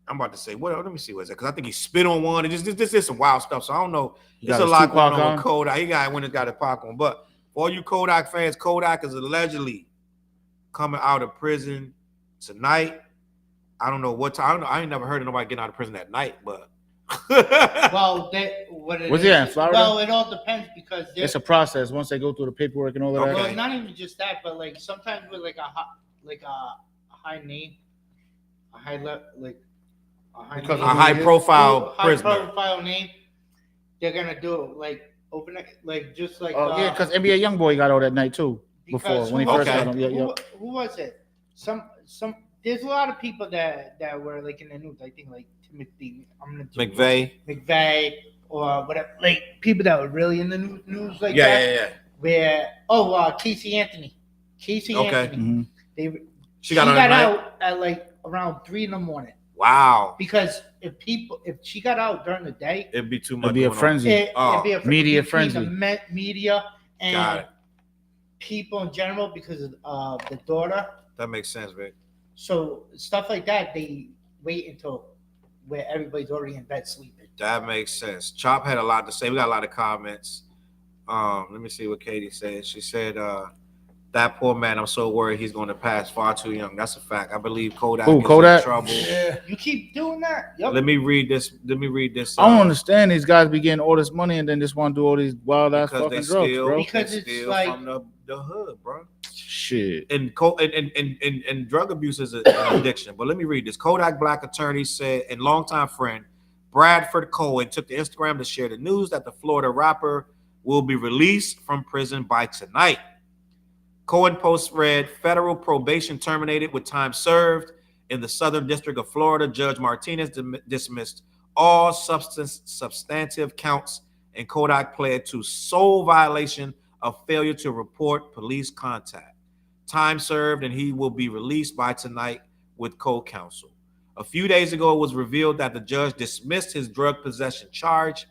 I'm about to say, what? Let me see what's that? Because I think he spit on one. And this is some wild stuff. So I don't know. There's a lot going on with Kodak. He went and got a popcorn. But for all you Kodak fans, Kodak is allegedly coming out of prison tonight. I don't know what time. I ain't never heard of nobody getting out of prison at night, but. Well, was he in Florida? Well, it all depends because it's a process once they go through the paperwork and all that. Well, not even just that, but like sometimes with like a high name, a high profile prisoner. High profile name, they're gonna do it like open it like just like yeah, because NBA YoungBoy got out that night too before when he first got him. Who was it? Some. There's a lot of people that were like in the news. I think like Timothy, McVeigh, or whatever. Like people that were really in the news like that. Yeah. Where Casey Anthony. Mm-hmm. She got out at like around 3 a.m. Wow. Because if she got out during the day, it'd be too much. It'd be a frenzy. It'd be a media frenzy. The media and people in general because of the daughter. That makes sense, Vic. So stuff like that, they wait until where everybody's already in bed sleeping. That makes sense. Chop had a lot to say. We got a lot of comments. Let me see what Katie said. She said, that poor man, I'm so worried he's going to pass far too young. That's a fact. I believe Kodak is in trouble. Yeah. You keep doing that. Yep. Let me read this. I don't understand these guys be getting all this money and then just want to do all these wild ass fucking drugs, bro. Because it's like from the hood, bro. Shit. And drug abuse is an addiction. But let me read this. Kodak Black attorney said, and longtime friend Bradford Cohen took to Instagram to share the news that the Florida rapper will be released from prison by tonight. Cohen post read, federal probation terminated with time served. In the Southern District of Florida, Judge Martinez dismissed all substantive counts, and Kodak pled to sole violation of failure to report police contact. Time served, and he will be released by tonight with co-counsel. A few days ago, it was revealed that the judge dismissed his drug possession charge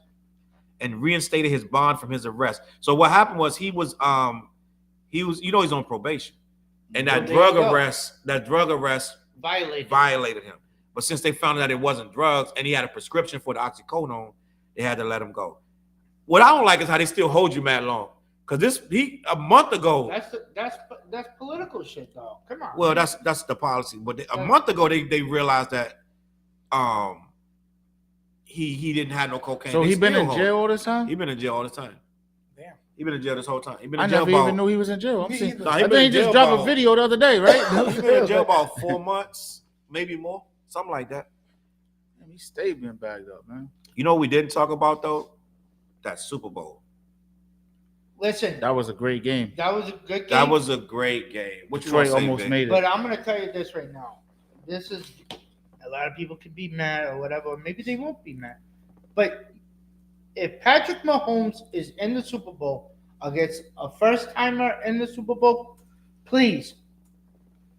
and reinstated his bond from his arrest. So what happened was he was he's on probation, and that drug arrest violated him. But since they found out it wasn't drugs and he had a prescription for the oxycodone, they had to let him go. What I don't like is how they still hold you mad long. Because a month ago. That's political shit, though. Come on. Well, that's the policy. But a month ago, they realized that he didn't have no cocaine. So he been in jail all this time? He been in jail all the time. Damn. He He been in jail this whole time. He been I in jail never even knew he was in jail. Nah, I think he just dropped a video the other day, right? He been in jail about 4 months, maybe more, something like that. Man, he stayed being bagged up, man. You know what we didn't talk about though? That Super Bowl. Listen, That was a great game. that was a good game. That was a great game. What you Detroit want to say, almost Vic? made it. But I'm gonna tell you this right now. This is a lot of people could be mad or whatever. Or maybe they won't be mad. But if Patrick Mahomes is in the Super Bowl against a first timer in the Super Bowl, please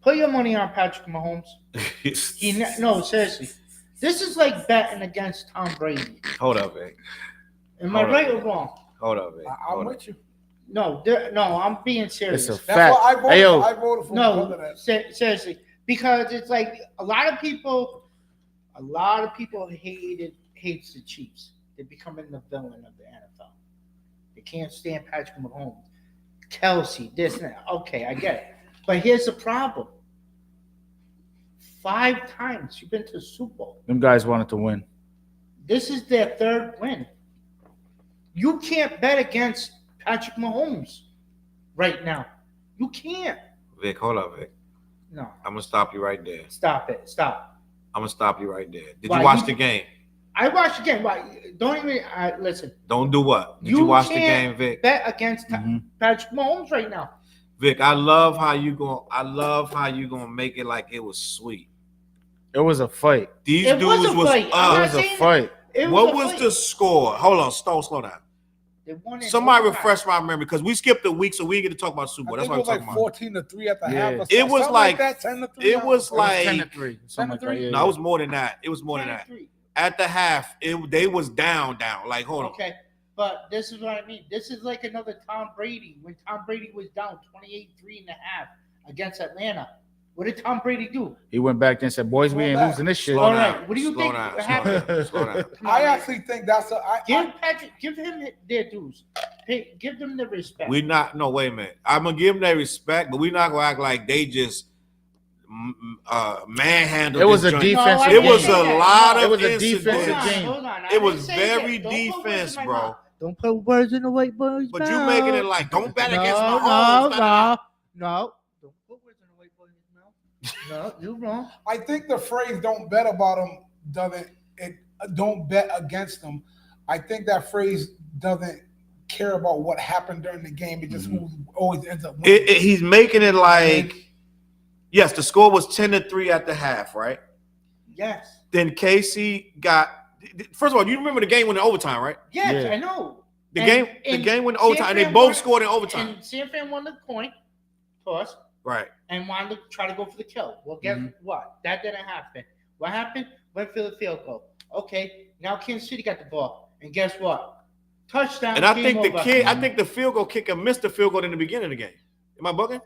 put your money on Patrick Mahomes. No, seriously. This is like betting against Tom Brady. Hold up, Vic. Am I right or wrong? Hold up, Vic. I'm with you. No, I'm being serious. It's a That's fact. why I voted. Hey, yo. I voted for No, that. seriously, because it's like a lot of people hates the Chiefs. They're becoming the villain of the NFL. They can't stand Patrick Mahomes, Kelsey, this and that. Okay, I get it, but here's the problem: 5 times you've been to the Super Bowl. Them guys wanted to win. This is their 3rd win. You can't bet against Patrick Mahomes right now. You can't. Vic, hold up, Vic. No. I'm gonna stop you right there. Stop it. Stop. I'm gonna stop you right there. Did Why, you watch you- the game? I watched the game. Why? Don't even listen. Don't do what? Did you watch the can't game, Vic? Bet against Patrick Mahomes right now. Vic, I love how you gonna make it like it was sweet. It was a fight. These It was dudes a was fight. It I'm up. was a fight. What was the score? Hold on, slow down. They won in Somebody overtime. refresh my memory because we skipped a week, so we didn't get to talk about Super Bowl. I That's think what it I'm was talking like about. 14-3 at the Yeah. half. Or It something was like that, 10-3. it was It was like 10-3. Something like that. Yeah. no, it was more than that. It was more than that. 10-3. At the half, they was down. Like, hold on. Okay, but this is what I mean. This is like another Tom Brady when Tom Brady was down 28-3 and a half against Atlanta. What did Tom Brady do? He went back there and said, "Boys, we ain't losing this shit." Slow All down. right, what do you Slow think down. happened? Slow down. Come on, I man. actually think that's Give him their dues. Give them the respect. Wait a minute. I'm gonna give them their respect, but we're not gonna act like they just manhandled. It was this a joint. defensive. It was game. a lot of It was a incidents. defensive game. Hold on. I It didn't was say very that. Don't put words in defense, my bro. mouth. Don't put words in the white boy's But mouth. you making it like don't bet against No. Mahomes. No. Don't put words in the white boy's mouth. No, you're wrong. I think the phrase "don't bet about them" don't bet against them. I think that phrase doesn't care about what happened during the game. It just who always ends up winning. He's making it like, yes, the score was 10-3 at the half, right? Yes. Then Casey got. First of all, you remember the game went in overtime, right? Yes, Yeah. I know. The And game went in overtime, and they San Fran both won- scored in overtime. And San Fran won the coin toss Right. and wanted to try to go for the kill. Well, guess what? That didn't happen. What happened? Went for the field goal. Okay, now Kansas City got the ball, and guess what? Touchdown. And I game think over. the field goal kicker missed the field goal in the beginning of the game. Am I bugging?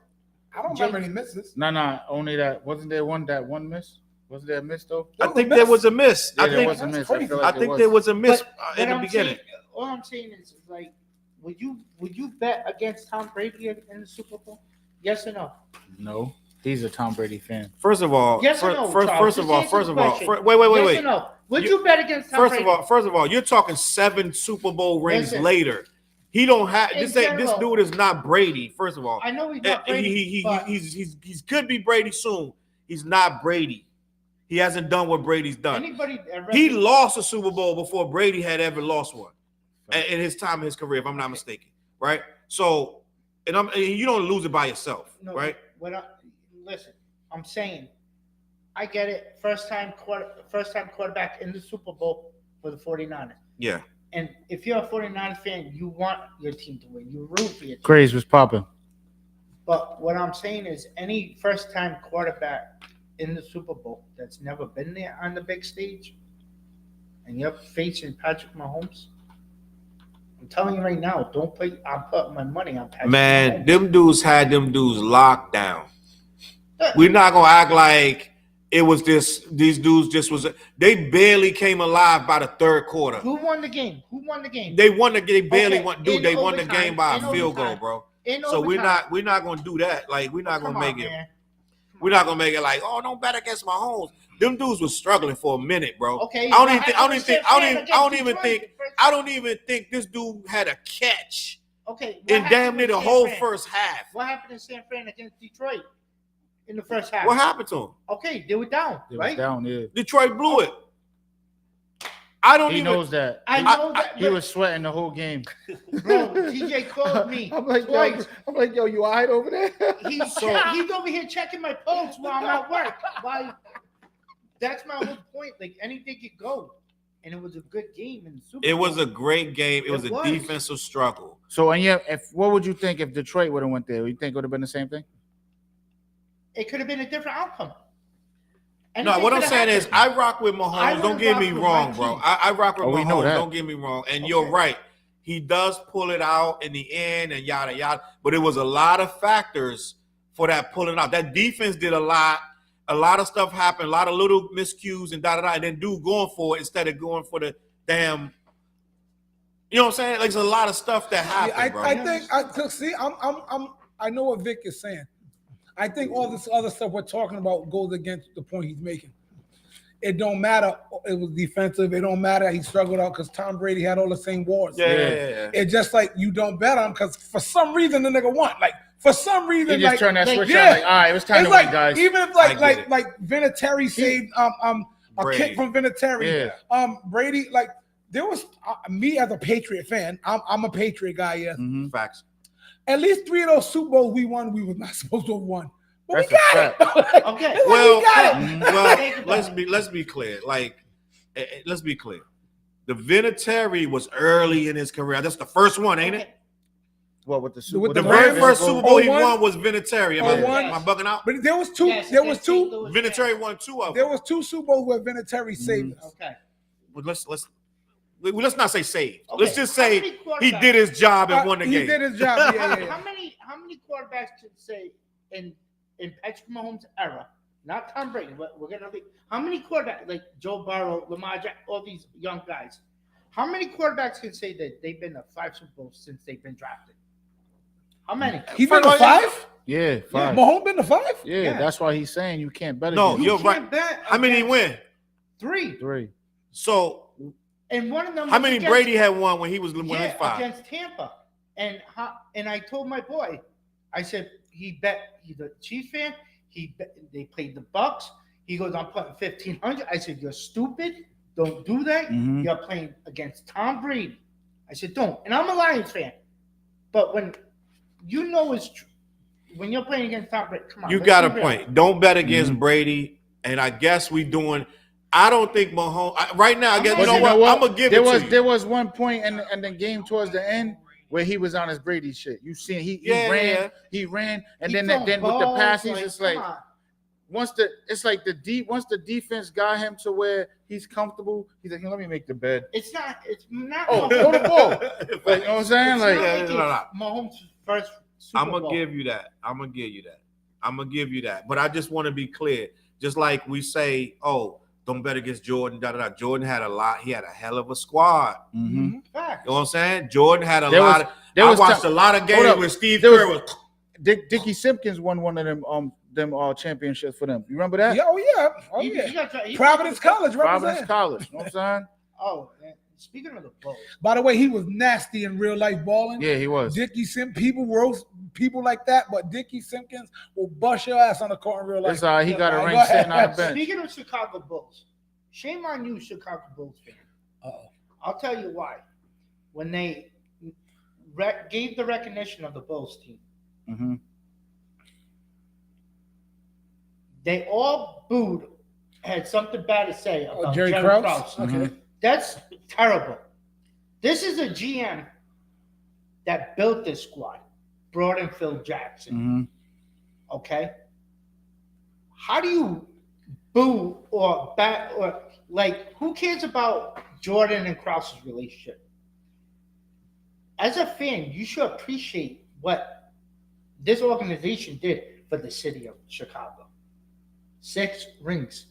I don't remember any misses. No, only that. Wasn't there one miss? Wasn't there a miss though? I think there was a miss. Yeah, I there think was a miss. crazy. I, feel like I think there was a miss But in the I'm beginning. saying- all I'm saying is like, would you bet against Tom Brady in the Super Bowl? Yes or no? No. He's a Tom Brady fan. First of all, Yes or no, Charles? first of Just all, answer the question. wait. Yes or no? Would you bet against Tom Brady? First of all, you're talking 7 Super Bowl rings Listen. later. He don't have In this. general. This dude is not Brady. First of all, I know he's not Brady, but he's could be Brady soon. He's not Brady. He hasn't done what Brady's done. anybody He lost a Super Bowl before Brady had ever lost one in his time in his career, if I'm not mistaken. Right? So, and you don't lose it by yourself, No, right? Listen, I'm saying, I get it. First time quarterback in the Super Bowl for the 49ers. Yeah. And if you're a 49ers fan, you want your team to win. You root for your team. Craze was popping. But what I'm saying is any first-time quarterback in the Super Bowl that's never been there on the big stage, and you're facing Patrick Mahomes, I'm telling you right now, I'm putting my money on Patrick Man, Mahomes. them dudes had them dudes locked down. We're not gonna act like it was these dudes just was. They barely came alive by the third quarter. Who won the game? They won the game. They barely Okay, won. Dude, in they won the overtime, game by a in field goal, overtime. bro. In So overtime. we're not gonna do that. Like we're not Come gonna on, make it. man. We're not gonna make it like, oh, don't bet against Mahomes. Them dudes was struggling for a minute, bro. Okay. I don't even think this dude had a catch Okay. in damn near the whole first half. What happened in San Fran against Detroit in the first half? What happened to him? Okay, they were down, right? Down, yeah. Detroit blew it. I don't He even. knows that. I know that. He was sweating the whole game. Bro, TJ called me I'm like, twice. yo, you all right over there? He's over here checking my pulse while I'm at work. That's my whole point. Like, anything could go. And it was a good game in the Super Bowl. It was a great game. It was a defensive struggle. So, and what would you think if Detroit would have went there? You think it would have been the same thing? It could have been a different outcome. No, what I'm saying is, I rock with Mahomes. Don't get me wrong, bro. I rock with Mahomes. Don't get me wrong. And you're right. He does pull it out in the end and yada, yada. But it was a lot of factors for that pulling out. That defense did a lot. A lot of stuff happened. A lot of little miscues and da-da-da. And then dude going for it instead of going for the damn. You know what I'm saying? Like, there's a lot of stuff that happened, bro. I know what Vic is saying. I think all this other stuff we're talking about goes against the point he's making. It don't matter. It was defensive. It don't matter. He struggled out because Tom Brady had all the same wars. Yeah. It's just like you don't bet on because for some reason the nigga won. Like for some reason, he just turned that switch on. Like, all right, it was time to win, guys. Even if like Vinatieri saved a kick from Vinatieri. Yeah. Brady, like there was me as a Patriot fan. I'm a Patriot guy. Yes. Mm-hmm. Facts. At least 3 of those Super Bowls we won, we was not supposed to have won. But That's we got it. Okay. We got it. Well, let's be clear. Like, let's be clear. The Vinatieri was early in his career. That's the first one, ain't it? What with the Super Bowl? The very first Super Bowl he won was Vinatieri. Am I bugging out? But there was two. Yes, there was two. Vinatieri won 2 of them. There was 2 Super Bowls where Vinatieri saved us. Okay. But let's not say saved. Okay. Let's just say he did his job and won the game. He did his job. Yeah. How many quarterbacks could say in Patrick Mahomes' era, not Tom Brady, but we're gonna be how many quarterbacks like Joe Burrow, Lamar Jackson, all these young guys? How many quarterbacks can say that they've been to 5 Super Bowls since they've been drafted? How many? He been to 5? Yeah, 5. Yeah, Mahomes been to 5? Yeah, that's why he's saying you can't bet. No, against you're right. How many he win? 3. So, and one of them. How many Brady had won when he was winning 5? Against Tampa, and I told my boy, I said he bet he's a Chiefs fan. They played the Bucks. He goes, I'm putting 1,500. I said, you're stupid. Don't do that. Mm-hmm. You're playing against Tom Brady. I said, don't. And I'm a Lions fan, but when you know it's true, when you're playing against Tom Brady, come on. You got a point. Don't bet against Brady. And I guess we doing. I don't think Mahomes right now. I guess you know what? I'm gonna give it to you. There was one point in the game towards the end where he was on his Brady shit. You seen he ran, and then with the passes, it's like once the defense got him to where he's comfortable, he's like, let me make the bed. It's not. Oh, throw the ball. Like, you know what I'm saying? Mahomes' first Super I'm gonna Bowl. give you that. I'm gonna give you that. But I just want to be clear. Just like we say, oh, don't bet against Jordan. Jordan had a lot. He had a hell of a squad. Mm-hmm. You know what I'm saying? Jordan had a lot. I watched a lot of games where Steve Kerr was. Dickie Simpkins won one of them championships for them. You remember that? Yeah, oh yeah. Providence College, Providence College. You know what I'm saying? Oh, man. Speaking of the Bulls. By the way, he was nasty in real life balling. Yeah, he was. Dickie Simpkins, people roast people like that, but Dickie Simpkins will bust your ass on the court in real life. That's he got a ring sitting on the bench. Speaking of Chicago Bulls, shame on you, Chicago Bulls fan. I'll tell you why. When they gave the recognition of the Bulls team, they all booed, had something bad to say about Jerry Krause. Okay. That's terrible. This is a GM that built this squad, brought in Phil Jackson. Okay? How do you boo or bat or like who cares about Jordan and Krause's relationship? As a fan, you should appreciate what this organization did for the city of Chicago. 6 rings.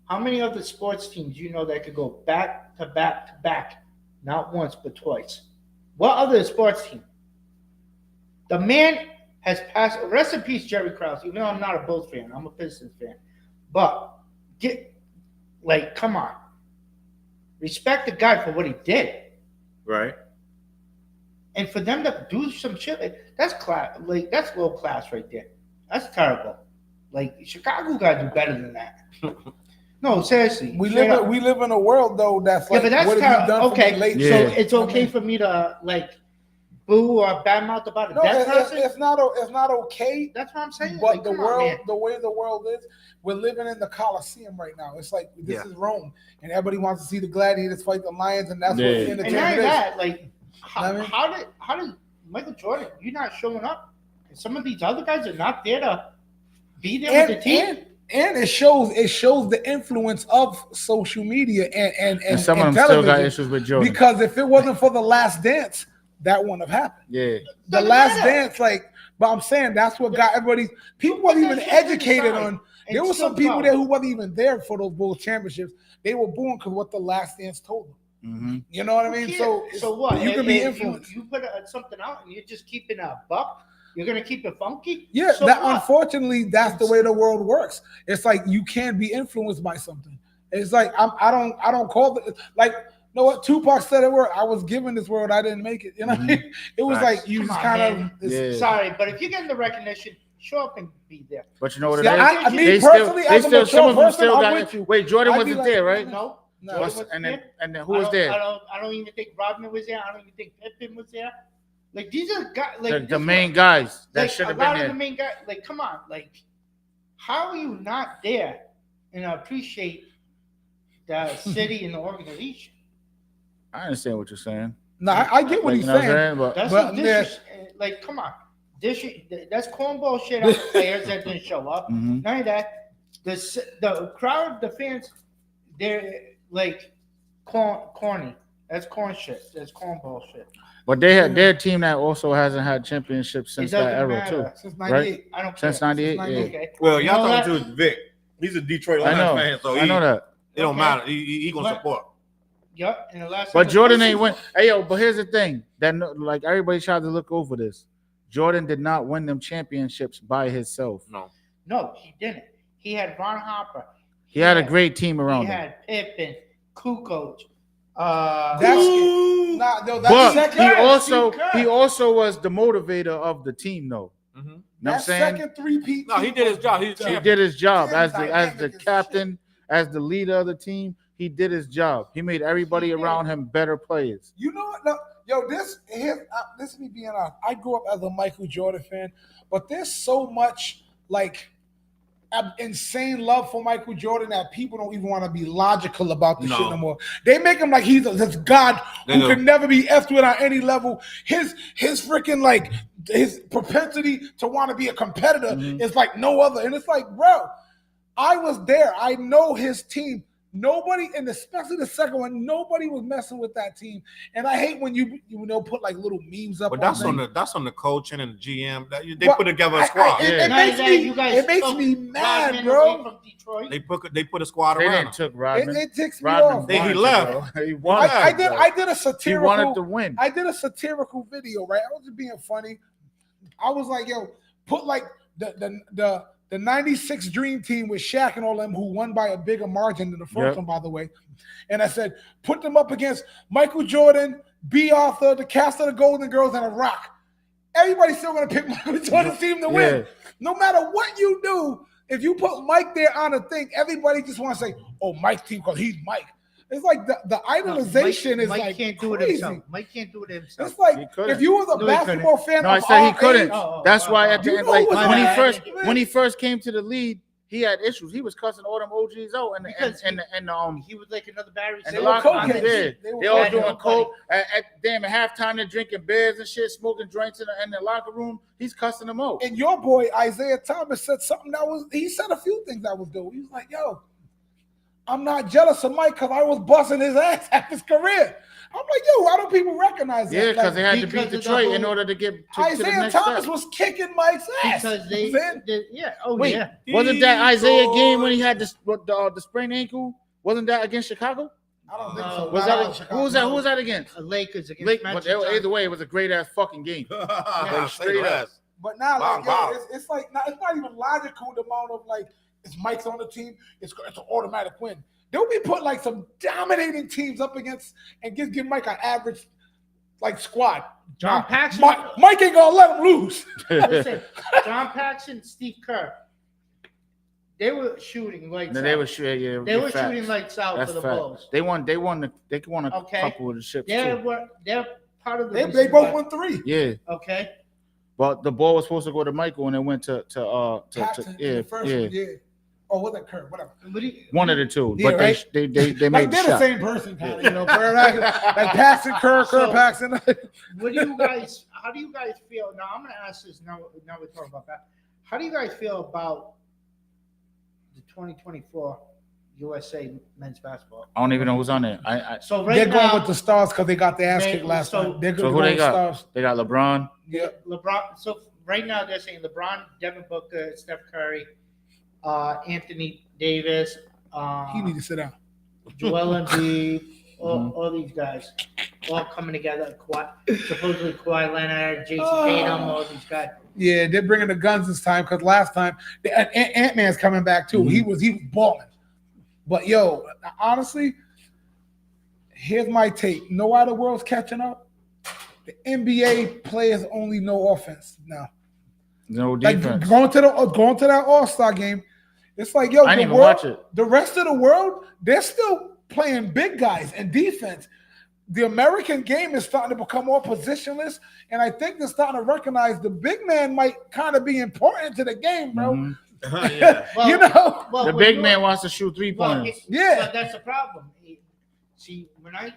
How many other sports teams you know that could go back to back to back, not once but twice? What other sports team? The man has passed. Rest in peace, Jerry Krause. Even though I'm not a Bulls fan, I'm a Pistons fan. But come on, respect the guy for what he did. Right. And for them to do some shit, that's class. Like that's low class right there. That's terrible. Like Chicago got to do better than that. No, seriously. We live in a world though that's like, but that's what have you done okay. for me lately? So it's okay for me to like boo or badmouth about it. No, it's not okay. That's what I'm saying. But like, the way the world is, we're living in the Coliseum right now. It's like this is Rome, and everybody wants to see the gladiators fight the lions, and that's what the entertainment is. And that, like, how did Michael Jordan? You're not showing up, and some of these other guys are not there to be there with the team. And it shows the influence of social media and some of them still got issues with Jordan. Because if it wasn't for The Last Dance, that wouldn't have happened. Yeah. The Last Dance, but I'm saying that's what got everybody. People weren't even educated on. There were some people there who wasn't even there for those Bulls championships. They were born because what The Last Dance told them. Mm-hmm. You know what I mean? So what? You can be influenced. You put something out and you're just keeping a buck. You're gonna keep it funky? Yeah, unfortunately, that's the way the world works. It's like you can't be influenced by something. It's like I don't call it like. You know what? Tupac said it. I was given this world, I didn't make it. You know what I mean? It was like you just kind of. Sorry, but if you're getting the recognition, show up and be there. But you know what it is? Some of them still got it. Wait, Jordan wasn't there, right? No. And then who was there? I don't even think Rodman was there. I don't even think Pippen was there. Like these are guys, like the main guys that like, should have been there. A lot there. of the main guys, like come on, like how are you not there and appreciate the city and the organization? I understand what you're saying. No, I get what he's saying. That's like come on, that's cornball shit on the players that didn't show up. Mm-hmm. None of that. The crowd, the fans, they're like corny. That's corn shit. That's cornball shit. But they had their team that also hasn't had championships since that era too. Since '98, right? I don't care. Since '98, yeah. Okay. Well, y'all talking to Vic. He's a Detroit Lions fan, so I know that. It don't matter. He gonna support. Yep. In the last. But Jordan ain't win. Hey yo, but here's the thing that like everybody tried to look over this. Jordan did not win them championships by himself. No, he didn't. He had Ron Harper. He had a great team around him. He had Pippen, Kukoc. But he also was the motivator of the team, though. Mm-hmm. You know what I'm saying? Second three-peat. No, he did his job. He did his job as the captain, as the leader of the team. He did his job. He made everybody around him better players. You know what? No, yo, this is me being honest. I grew up as a Michael Jordan fan, but there's so much like insane love for Michael Jordan that people don't even want to be logical about this shit no more. They make him like he's this god who can never be effed with on any level. His freaking like his propensity to want to be a competitor is like no other. And it's like, bro, I was there. I know his team. Nobody, and especially the second one, nobody was messing with that team. And I hate when you put like little memes up. But that's on the coaching and the GM. They put together a squad. It makes me mad, bro. They put a squad around. They didn't took Rodman. It ticks me off. He left. I did a satirical. He wanted to win. I did a satirical video, right? I was just being funny. I was like, yo, put like the 96 Dream Team with Shaq and all them who won by a bigger margin than the first one, by the way. And I said, put them up against Michael Jordan, B. Arthur, the cast of the Golden Girls, and a Rock. Everybody's still going to pick Michael Jordan's team to win. No matter what you do, if you put Mike there on a thing, everybody just wants to say, oh, Mike's team because he's Mike. It's like the idolization is Mike like can't do it himself. Mike can't do it himself. It's like if you was a basketball fan. No, I said he couldn't. That's why at the end, like when he first came to the league, he had issues. He was cussing all them OGs out, and he was like another Barry. And they all doing coke. At halftime, they're drinking beers and shit, smoking joints in the locker room. He's cussing them out. And your boy Isaiah Thomas said something he said a few things that was dope. He was like, yo, I'm not jealous of Mike because I was busting his ass at his career. I'm like, yo, why don't people recognize that? Yeah, because they had to beat Detroit in order to get to Isaiah the next Thomas step. was kicking Mike's ass. Because Wait, wasn't that Isaiah game when he had the sprained ankle? Wasn't that against Chicago? I don't think so. Who was that against? Lakers against But either way, it was a great ass fucking game. Straight ass. But now, like, it's like it's not even logical the amount of like it's Mike's on the team. It's an automatic win. They'll be put like some dominating teams up against and give Mike an average like squad. John Paxson. Mike ain't gonna let him lose. Listen, John Paxson, Steve Kerr. They were shooting lights out. They were shooting. Yeah, they were shooting lights out That's for the fact. Bulls. They won a couple of the ships too. They're part of the. They both won 3. Yeah. Okay. But the ball was supposed to go to Michael, and it went to Paxson in the first one, yeah. Oh, was that Kerr? Whatever. One of the two, Yeah, but right? they made Like the they're shot. the same person, kind of, you know. Like Paxson, Kerr, Paxson. What do you guys? How do you guys feel? Now I'm gonna ask this. Now we're talking about that. How do you guys feel about the 2024 USA men's basketball? I don't even know who's on there. So right they're now, going with the Stars because they got their ass kicked last time. They're So going who to they got? Stars. They got LeBron. Yeah. LeBron. So right now they're saying LeBron, Devin Booker, Steph Curry, Anthony Davis. He need to sit down. Joel Embiid, all these guys, all coming together. Supposedly Kawhi Leonard, Jason Tatum, all these guys. Yeah, they're bringing the guns this time because last time Ant-Man's coming back too. He was balling. But yo, honestly, here's my take. Know why the world's catching up? The NBA players only know offense now. No defense. Like going to that All-Star game, it's like, yo, I didn't even watch it. The rest of the world, they're still playing big guys and defense. The American game is starting to become more positionless, and I think they're starting to recognize the big man might kind of be important to the game, bro. Mm-hmm. Yeah. Well, the big man wants to shoot 3-pointers. Yeah. That's the problem. See, when I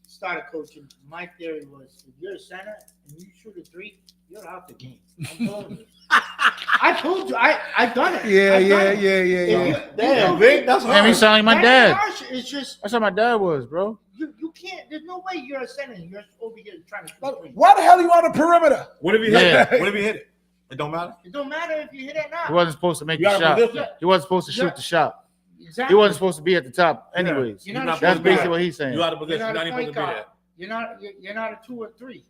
started coaching, my theory was if you're a center and you shoot a 3, you're out the game. I'm telling you. I told you. I done it. Yeah. Damn, Vic, that's hard. Man, he sound like my dad. It's just That's how my dad was, bro. you can't. There's no way you're a center and you're over here trying to shoot 3. Why the hell are you on the perimeter? What if you hit it? What if you hit it? It don't matter. It don't matter if you hit it or not. He wasn't supposed to make You the gotta shot. position. He wasn't supposed to shoot the shot. Exactly. He wasn't supposed to be at the top, anyways. You're not That's a basically guard. what he's saying. You out of You're position. not You're a not even point supposed to be guard. there. You're not a 2 or 3.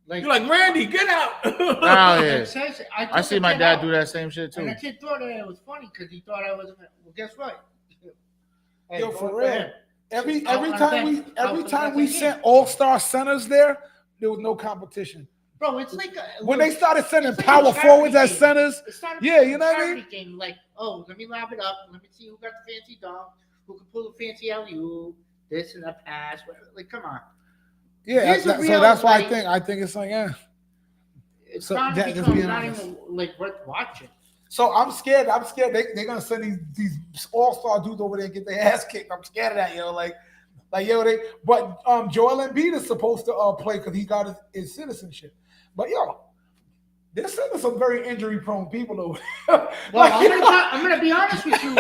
You're like, Randy, get out. Oh, yeah. I I see my dad do that same shit And too. the kid thought that it was funny because he thought I wasn't. Well, guess what? Hey, Yo, go for for real. him. Every I'll time we sent all-star centers there was no competition. Bro, it's like When they started sending it's like power a charity forwards as game. centers, It's not yeah, you know what I charity mean? game. Like, oh, let me lap it up. Let me see who got the fancy dunk, who can pull the fancy alley-oop, this and that pass. Like, come on. Yeah, Here's the so real, that's why like- I think it's like, yeah. It's So not that- just become being not honest. even like worth watching. So I'm scared. They're gonna send these all-star dudes over there and get their ass kicked. I'm scared of that, yo. But Joel Embiid is supposed to play because he got his citizenship. But yo, they're sending some very injury-prone people over there. Well, I'm gonna be honest with you.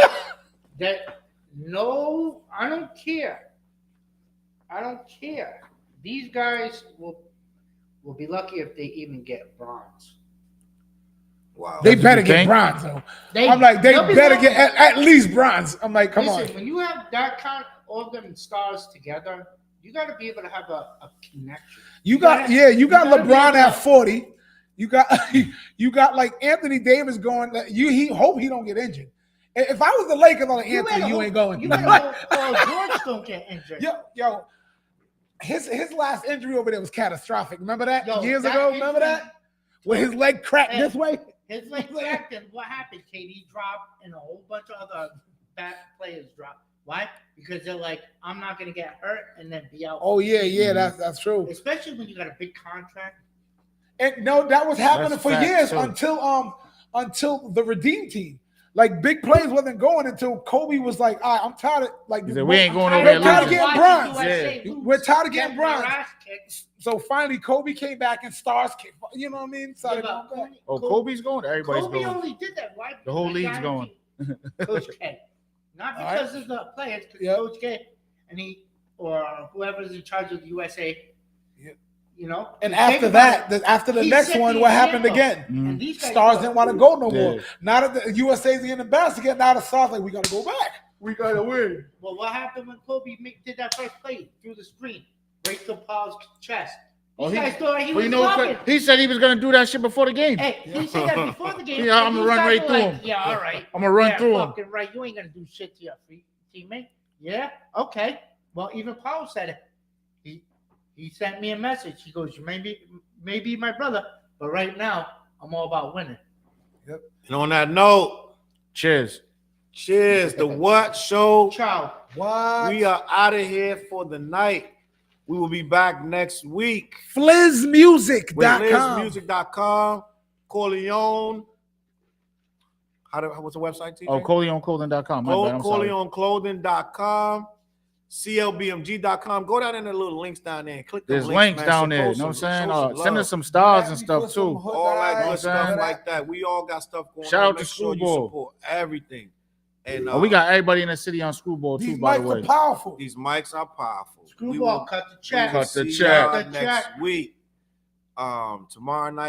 That no, I don't care. I don't care. These guys will be lucky if they even get bronze. Wow. They better get think? bronze, though. They They they'll be better lucky. get at least bronze. I'm like, come Listen, on. when you have that kind all them stars together, you got to be able to have a connection. You got gotta LeBron be able at to- 40. You got like Anthony Davis going. He hope he don't get injured. If I was the Lakers on Anthony, you ain't going. You better hope George don't get injured. Yo, his last injury over there was catastrophic. Remember that years that ago? injury- Remember that? Where his leg cracked Hey. this way? His leg cracked, and what happened? KD dropped, and a whole bunch of other bad players dropped. Why? Because they're like, I'm not gonna get hurt and then be out. Oh yeah, that's true. Especially when you got a big contract. And no, that was happening That's for fact, years too. until the Redeem team. Like big players wasn't going until Kobe was like, all right, I'm tired of like He said, we ain't going over We're here tired of losing. getting bronze. Yeah. We're tired of getting Getting bronze. their ass kicked. So finally, Kobe came back and stars came. You know what I mean? Yeah, Started but going back. Oh, Kobe's going? Everybody's Kobe going. only did that. Why? The whole I league's guarantee you. Coach K. Not All right. because of the players, because Yep. Coach K and he or whoever's in charge of the USA. Yep. You know. And think after about that, after the He next set one, the what happened example. again? And these guys Stars go, didn't want to go no more. Yeah. Now that the USA's getting embarrassed again, now the stars like, we got to go back. We got to win. Well, what happened when Kobe did that first play through the screen, right to Paul's chest? Oh, These guys thought he Well, was you know what? flopping. He said he was gonna do that shit before the game. Hey, he said that before the game. Yeah, and I'ma these run guys right were through like, him. Yeah, all right. I'm gonna run Yeah, through him. fucking right. You ain't gonna do shit to your teammate. Yeah, okay. Well, even Paul said it. He sent me a message. He goes, maybe my brother, but right now I'm all about winning. Yep. And on that note, cheers. Cheers. The What Show. Ciao. What? We are out of here for the night. We will be back next week. FlizzMusic.com. FlizzMusic.com. Corleone. What's the website, TJ? Oh, CorleoneClothing.com. CorleoneClothing.com. CLBMG.com. Go down in the little links down there and click the There's links down there. You know what I'm saying? Send us some stars and stuff too. All that good stuff like that. We all got stuff going on. Shout out to Make Screwball. sure you support everything. And we got everybody in the city on Screwball too, by the way. These mics are powerful. These mics are powerful. Screwball, cut the check. Cut the check next week. Tomorrow night.